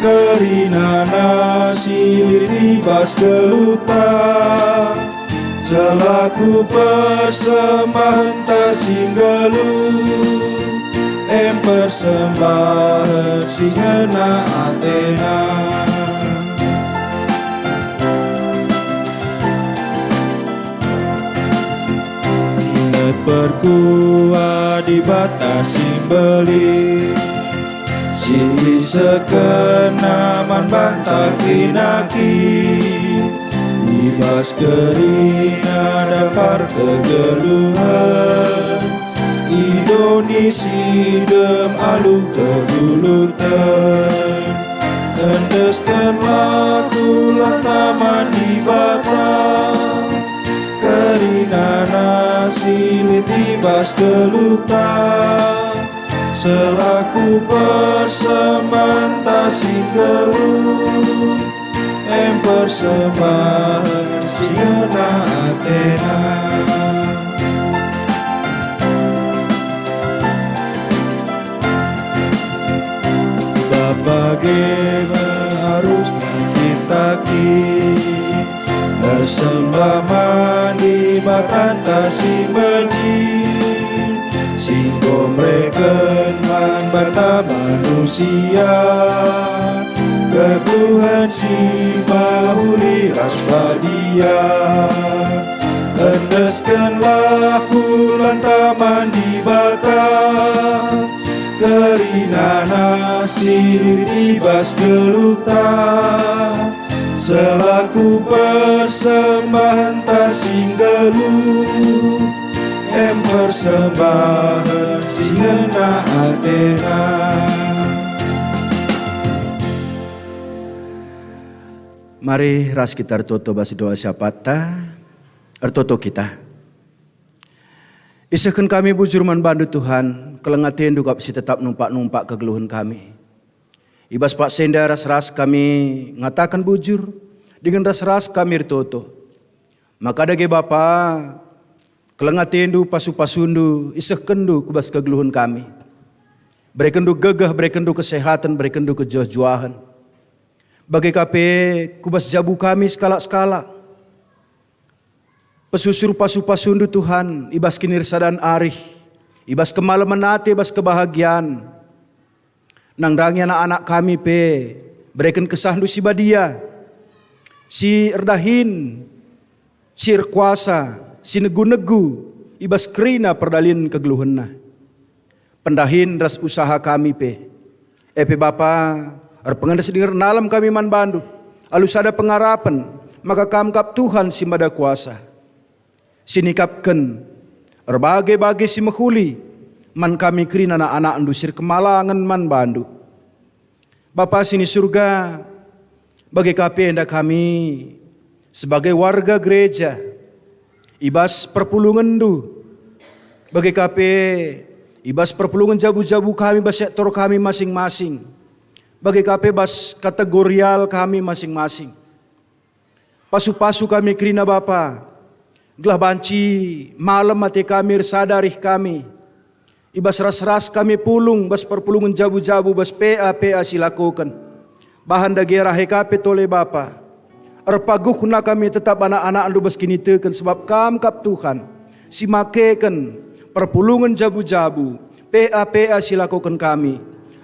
Kerina nasilit ibas gelutan Selaku persembahan tasinggelut persembahan singena Athena Ingat perkuah di batas simbeli Si sekenaman bantah kinaki Ibas kerina dapar kegeluhan Indonesia demalu kegulutan Endeskanlah kula taman di bata Kerina nasilit ibas gelutan Selaku persembahan tasinggelut persembahan singena Athena. Bagaimana harusnya kita bersembah mandi makan kasih menjid singgo mereka bantah manusia ketuhan si mahuli raspadia endeskanlah kulan taman di bata kerina nasi libas geluta selaku persembahan tasinggelu persembahan singena Athena. Mari ras kita ertoto basi doa siapata ertoto kita. Isakan kami bujur manbandu Tuhan, kelengatin duka si tetap numpak-numpak kegeluhan kami. Ibas Pak Senda ras-ras kami ngatakan bujur, dengan ras-ras kami ertoto. Maka dage Bapa, kelengatin du pasu-pasundu, isakan du kubas kegeluhan kami. Berikan du gegah, berikan du kesehatan, berikan du kejojuahan. Bagi kape kubas jabu kami skala-skala. Pesusur pasu-pasundu Tuhan, ibas kinirsadan arih, ibas kemalaman nate, ibas kebahagiaan. Nangrangi anak-anak kami berikan kesahndu si badia, si erdahin, si erkuasa, si negu-negu, ibas kerina perdalin kegeluhenna. Pendahin ras usaha kami Bapa, pengandas dengar nalam kami man bandu, alus ada pengarapan, maka kamkap Tuhan si mada kuasa. Sinikapkan berbagai-bagai si menghuli man kami kerina anak-anak andusir kemalangan man bandu. Bapa sini surga bagi kape enda kami sebagai warga gereja ibas perpulungan du bagi kape ibas perpulungan jabu-jabu kami bas sektor kami masing-masing bagi kape bas kategorial kami masing-masing pasu-pasu kami kerina Bapa gelah banci malam mati kami sadarih kami. Ibas ras-ras kami pulung bas perpulungan jabu-jabu bas PA silakukan. Bahan dagi rahe kape tole Bapa. Erpaguh na kami tetap anak-anak andu bas kini teken sebab kamkap Tuhan. Si makekan perpulungan jabu-jabu PA silakukan kami.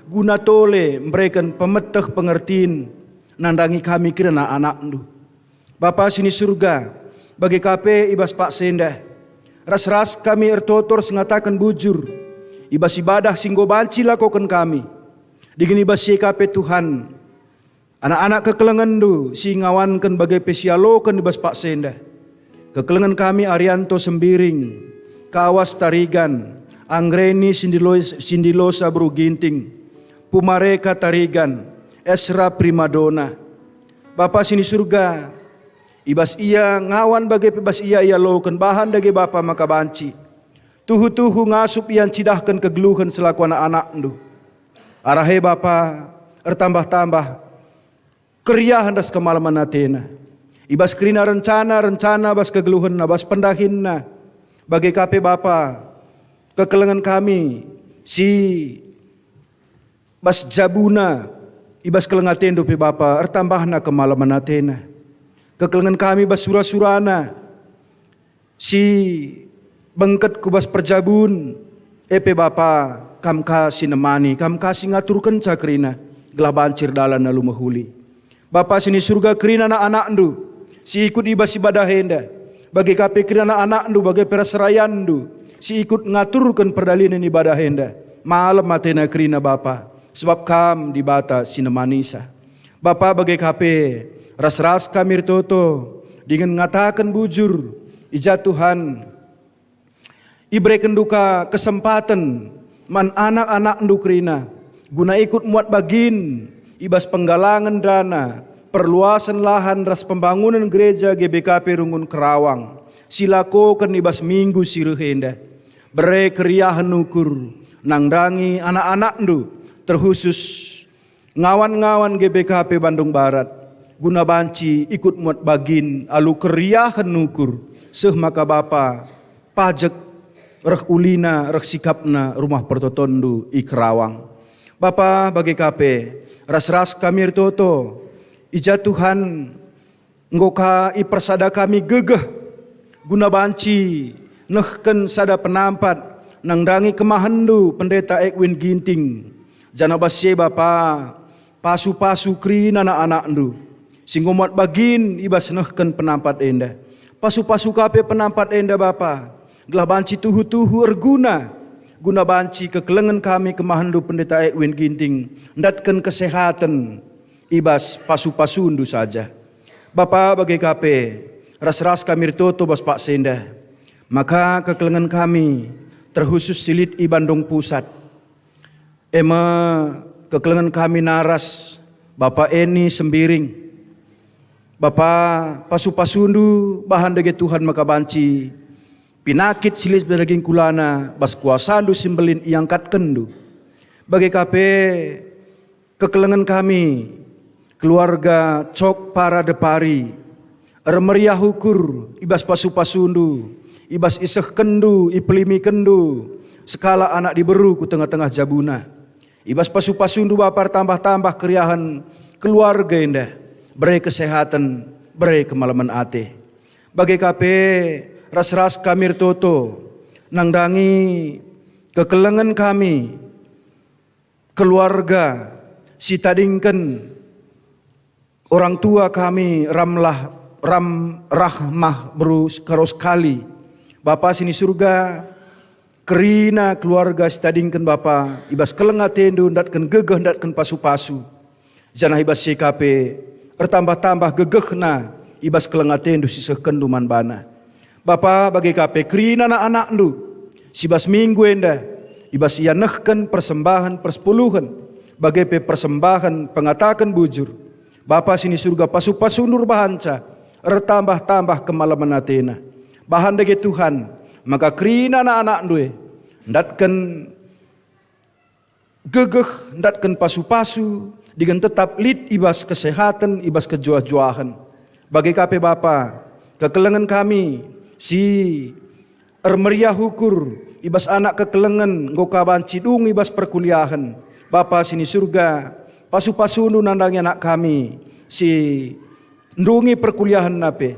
Guna tole memberikan pemeteh pengertiin nandangi kami kirana anak andu. Bapa sini surga. Bagi kape ibas Pak Senda, ras-ras kami ertotor sengatakan bujur, ibas ibadah singgo banci lakukan kami, dengan ibas si kape Tuhan, anak-anak kekelengan du si ngawankan bagai pesialokan ibas Pak Senda, kekelengan kami Arianto Sembiring, Kawas Tarigan, Anggreni Sindilosa Bru Ginting, Pumareka Tarigan, Esra Primadona, Bapa sini surga. Ibas ia ngawan bagai ibas ia lokan bahan dage Bapa maka banci. Tuhu-tuhu ngasup ian cidahkan kegeluhan selaku anak-anak ndu. Arahe Bapa ertambah-tambah keriahan das kemalaman Athena. Ibas kerina rencana bas kegeluhan bas pendahinna. Bagi kape Bapa kekelengan kami si bas jabuna ibas kelengaten dupe Bapa ertambahna kemalaman Athena. Kekelengan kami bas surah-surana si bengket kubas perjabun Bapa kam kasi nemani kam kasi ngaturkan cakrina gelah bancir dalan nalu mahuli. Bapa sini surga kerina anak-anak ndu si ikut ibas ibadah henda bagi kape kerina anak ndu bagi peraserayan ndu si ikut ngaturkan perdalinan ibadah henda malam Athena kerina Bapa sebab kam di bata sinemanisa. Bapa bagi kape ras-ras kami toto dengan ngatakan bujur ija Tuhan iberikan duka kesempatan man anak-anak ndukrina guna ikut muat bagin ibas penggalangan dana perluasan lahan ras pembangunan gereja GBKP Rungun Kerawang silakokan ibas minggu siruhenda bere keriahan nukur nangdangi anak-anak ndu terkhusus ngawan-ngawan GBKP Bandung Barat guna banci ikut muat bagin alu keriahan nukur seh maka Bapa pajak reh ulina reh sikapna rumah pertotondu ikrawang. Bapa bagi kape ras-ras kami toto ija Tuhan ngoka ipersada kami gegeh guna banci nehken sada penampat nangdangi kemahandu pendeta Ekwin Ginting jana basye Bapa pasu-pasu krina anak ndu singomat bagin ibas nehken penampat enda pasu-pasu kape penampat enda Bapa gelah banci tuhu-tuhu erguna guna banci kekelengan kami kemahandu pendeta Ekwin Ginting ndatken kesehatan ibas pasu-pasu ndu saja. Bapa bagi kape ras-ras kami toto bas Pak Senda maka kekelengan kami terkhusus silit i Bandung Pusat. Ema kekelengan kami naras Bapak Eni Sembiring. Bapak pasu-pasundu bahan dege Tuhan maka banci. Pinakit silis bedaging kulana bas kuasandu simbelin iangkat kendu. Bagi kape kekelengan kami keluarga Cok Para Depari. Remeriah hukur ibas pasu-pasundu. Ibas iseh kendu, ipelimi kendu, sekala anak diberu ku tengah-tengah jabuna. Ibas pasu-pasundu Bapa tambah-tambah keriahan keluarga indah, beri kesehatan, beri kemalaman ate. Bagi kape ras-ras kami toto, nangdangi kekelengan kami, keluarga, si tadingken, orang tua kami rahmah beru karos kali. Bapa sini surga kerina keluarga stadingkan Bapa ibas kelengatendu ndatken gegeh ndatken pasu-pasu janah ibas CKP ertambah-tambah gegehna ibas kelengatendu siseh kendu manbana. Bapa bagi kape kerina anak ndu sibas minggu enda ibas ia nehken persembahan persepuluhan bagi pe persembahan pengatakan bujur. Bapa sini surga pasu-pasu nur bahanca ertambah-tambah kemalaman atena. Bahan dege Tuhan maka kerina anak ndue ndatken gegeh ndatken pasu-pasu dengan tetap lid ibas kesehatan ibas kejuah-juahan. Bagi kape Bapa kekelengan kami si ermeriah hukur ibas anak kekelengan ngoka banci dung ibas perkuliahan. Bapa sini surga pasu-pasu nandang anak kami si ndungi perkuliahan nape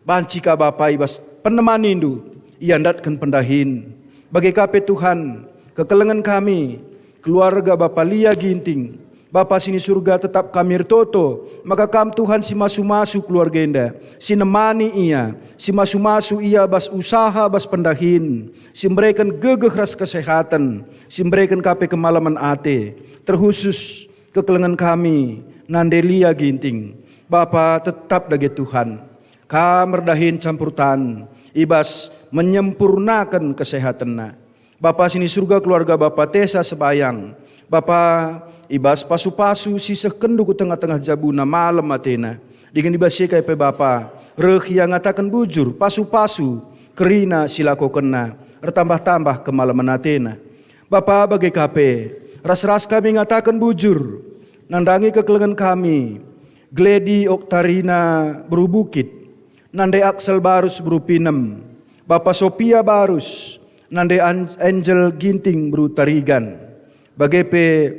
banci ka Bapa ibas penemani indu ia ndatken pendahin. Bagi kape Tuhan kekelengan kami keluarga Bapa Lia Ginting Bapa sini surga tetap kami toto maka kam Tuhan si masu-masu keluarga enda si nemani ia si masu-masu ia bas usaha bas pendahin si memberikan gegeh ras kesehatan si memberikan kape kemalaman ate terkhusus kekelengan kami Nandelia Ginting Bapa tetap dage Tuhan kamerdahin campurtan ibas menyempurnakan kesehatanna. Bapa sini surga keluarga Bapa Tesa Sebayang. Bapa ibas pasu-pasu siseh kendu ku tengah-tengah jabuna malam matena. Dengan ibas yekai pe Bapa reh yang ngatakan bujur pasu-pasu kerina silako kena ertambah-tambah kemalaman atena. Bapa bagi kape ras-ras kami ngatakan bujur nandangi kekelengan kami Gledi Oktarina Berubukit Nande Axel Barus Berupinem, Bapak Sophia Barus, Nande Angel Ginting Berutarigan. Bagepe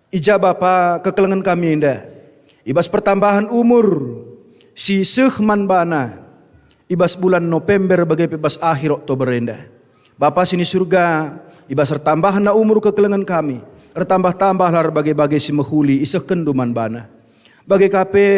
ija Bapa kekelengan kami indah. Ibas pertambahan umur si Sehman Bana. Ibas bulan November bagepe bas akhir Oktober indah. Bapa sini surga, ibas tertambahan na umur kekelengan kami. Ertambah-tambah lar bagai-bagai si mehuli iseh kenduman bana. Bagi kape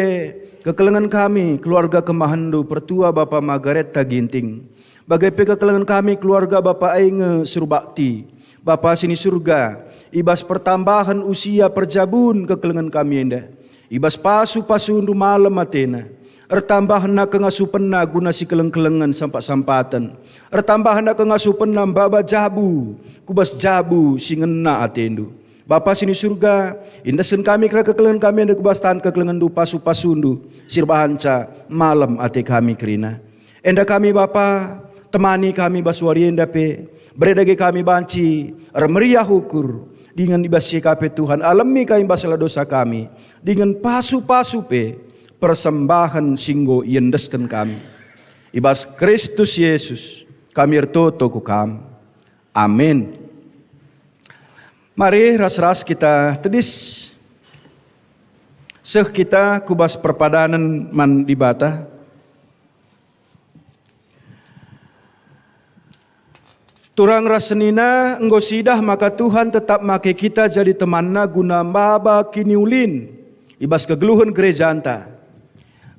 kekelengan kami keluarga kemahandu pertua Bapa Margareta Ginting. Bagi kekelengan kami keluarga Bapa Ainge Surbakti. Bapa sini surga ibas pertambahan usia perjabun kekelengan kami enda. Ibas pasu-pasu undu malam matena. Ertambahna kengasupenna guna si keleng-kelengan sampat-sampatan. Ertambahna kengasupenna baba jabu kubas jabu singena atendu. Bapa sini surga, indasen kami kera kekelengan kami anda kubastan kekelengan du pasu-pasundu sirbahanca malam ate kami kerina. Enda kami Bapa temani kami baswari enda pe beredage kami banci remeriah hukur Dengan ibas YKP Tuhan, alami kami basala dosa kami. Dengan pasu-pasu pe, persembahan singgo yendeskan kami. Ibas Kristus Yesus, kami ertoto ku kam. Amin. Mari ras-ras kita tedis. Seh kita kubas perpadanan man di bata. Turang rasenina enggo sidah maka Tuhan tetap make kita jadi temanna guna baba kiniulin. Ibas kegeluhan gereja anta.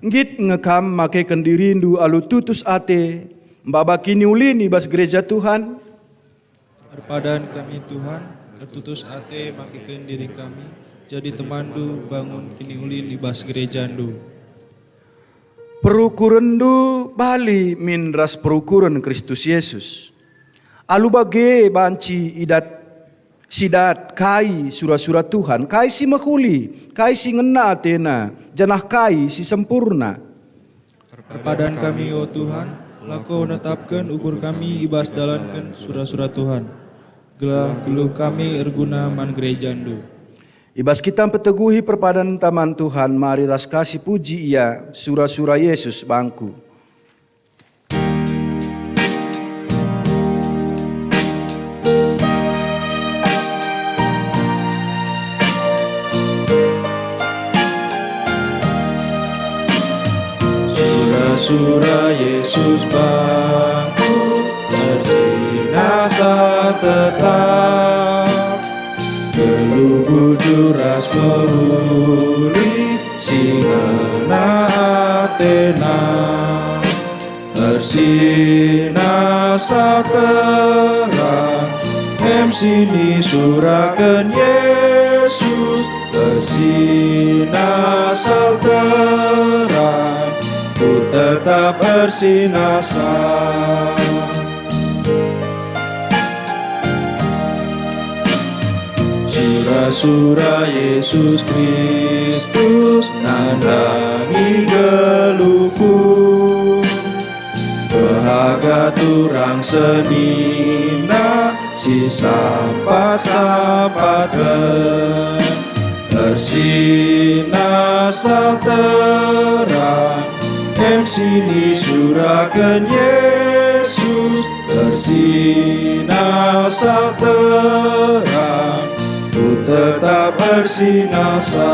Ngit ngekam make kendirindu alu tutus ate. Baba kiniulin ibas gereja Tuhan. Perpadaan kami Tuhan, tertutus ate makikeun diri kami, jadi temandu bangun kini ulin ibas gerejandu. Perukurendu bali min ras perukuran Kristus Yesus. Alu bage banci idat sidat kai surah-surah Tuhan, kai si makuli, kai si ngena atena, janah kai si sempurna. Perpadaan kami o Tuhan, lako netapkan ukur kami ibas dalankan surah-surah Tuhan. Gelah geluh kami erguna man gerejandu. Ibas kita peteguhi perpadan taman Tuhan, mari ras kasih puji ia surah-surah Yesus bangku. Surah Yesus bangku tersinasa tetap, geluh bujur ras meruli singana atena, tersinasa terang sini surakan Yesus, tersinasa terang ku tetap bersinasa. Surah Yesus Kristus nandangi geluhku, bahaga turang senina si sampat-sampatkan, tersinasa terang sini surakan Yesus, tersinasa terang ku tetap bersinasa.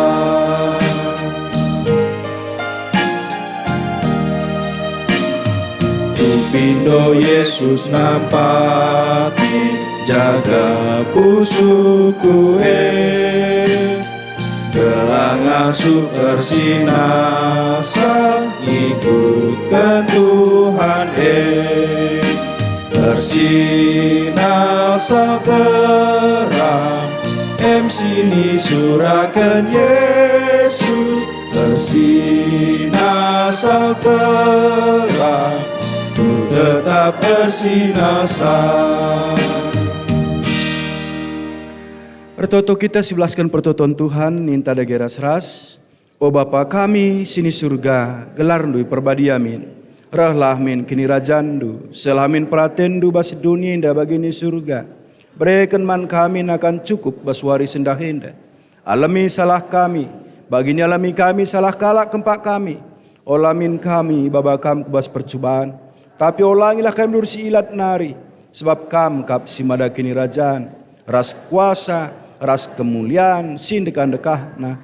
Tupindo Yesus nampati jaga pusuku gelang asuh tersinasa ikutkan Tuhan tersinasa terang sini surakan Yesus, tersinasa terang ku tetap bersinasa. Pertoto kita sebelaskan pertoton Tuhan ninta dageras ras. O Bapa kami sini surga gelarndu perbadiamin. Rahlah min kini rajandu selamin pratendu bas dunia indah bagini surga. Berikan man kami akan cukup baswari sendah indah. Alami salah kami, bagini alami kami salah kalak kempak kami. Olamin kami babakam kubas percobaan. Tapi olangilah kami dursi ilat nari. Sebab kam kap simada kini rajan. Ras kuasa, ras kemuliaan, sindekan-dekahna.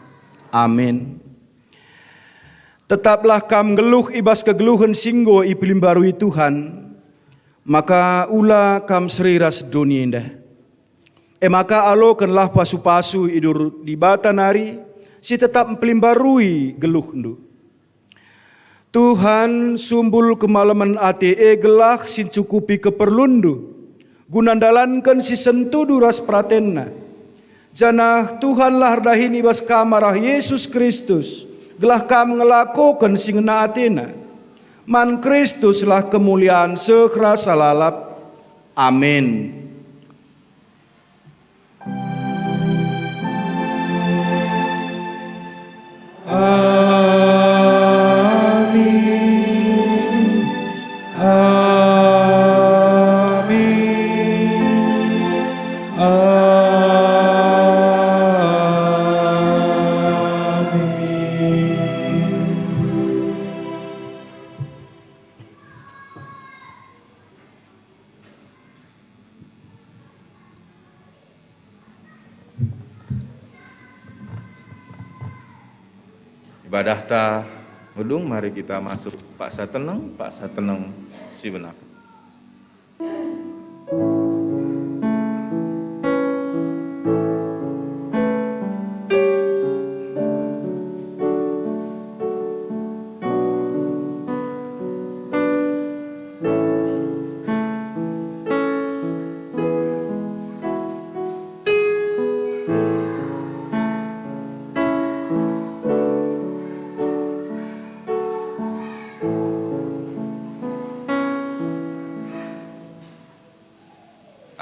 Amin. Tetaplah kam geluh ibas kegeluhan singgo ipilim barui Tuhan. Maka ula kam seri ras dunia indah. Maka alokanlah pasu-pasu idur di bata nari, si tetap mempelimbarui geluh ndu. Tuhan sumbul kemalaman ate gelah sin cukupi keperlundu. Gunandalankan si sentudu ras pratenna. Janah Tuhan lah dahini bas kamarah Yesus Kristus. Gelah kam ngelakokan singena atena. Man Kristus lah kemuliaan sekrasa lalap. Amin. Amin. Amin. Amin. Ibadah ta ngudung, mari kita masuk Pak Sateneng si benak.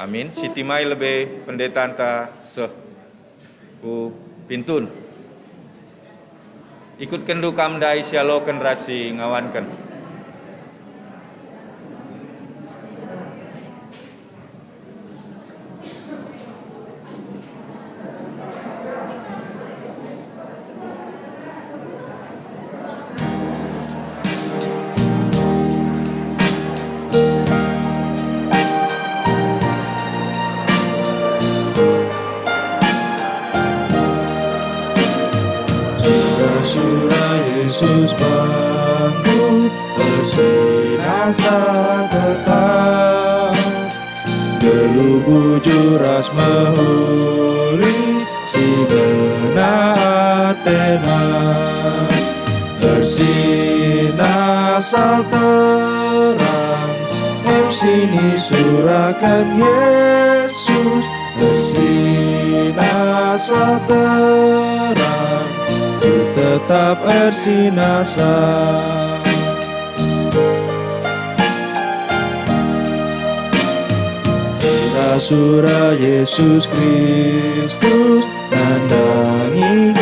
Amin. Siti mai lebih pendeta anta ku pintun. Ikut kendu kamdai sialo rasi ngawankan. Yesus bangku bersinar tetap, gelu bujur ras mehuli si gena atena, bersinar terang sini surakan Yesus, bersinar terang tetap ersinasa. Sura Yesus Kristus nandangi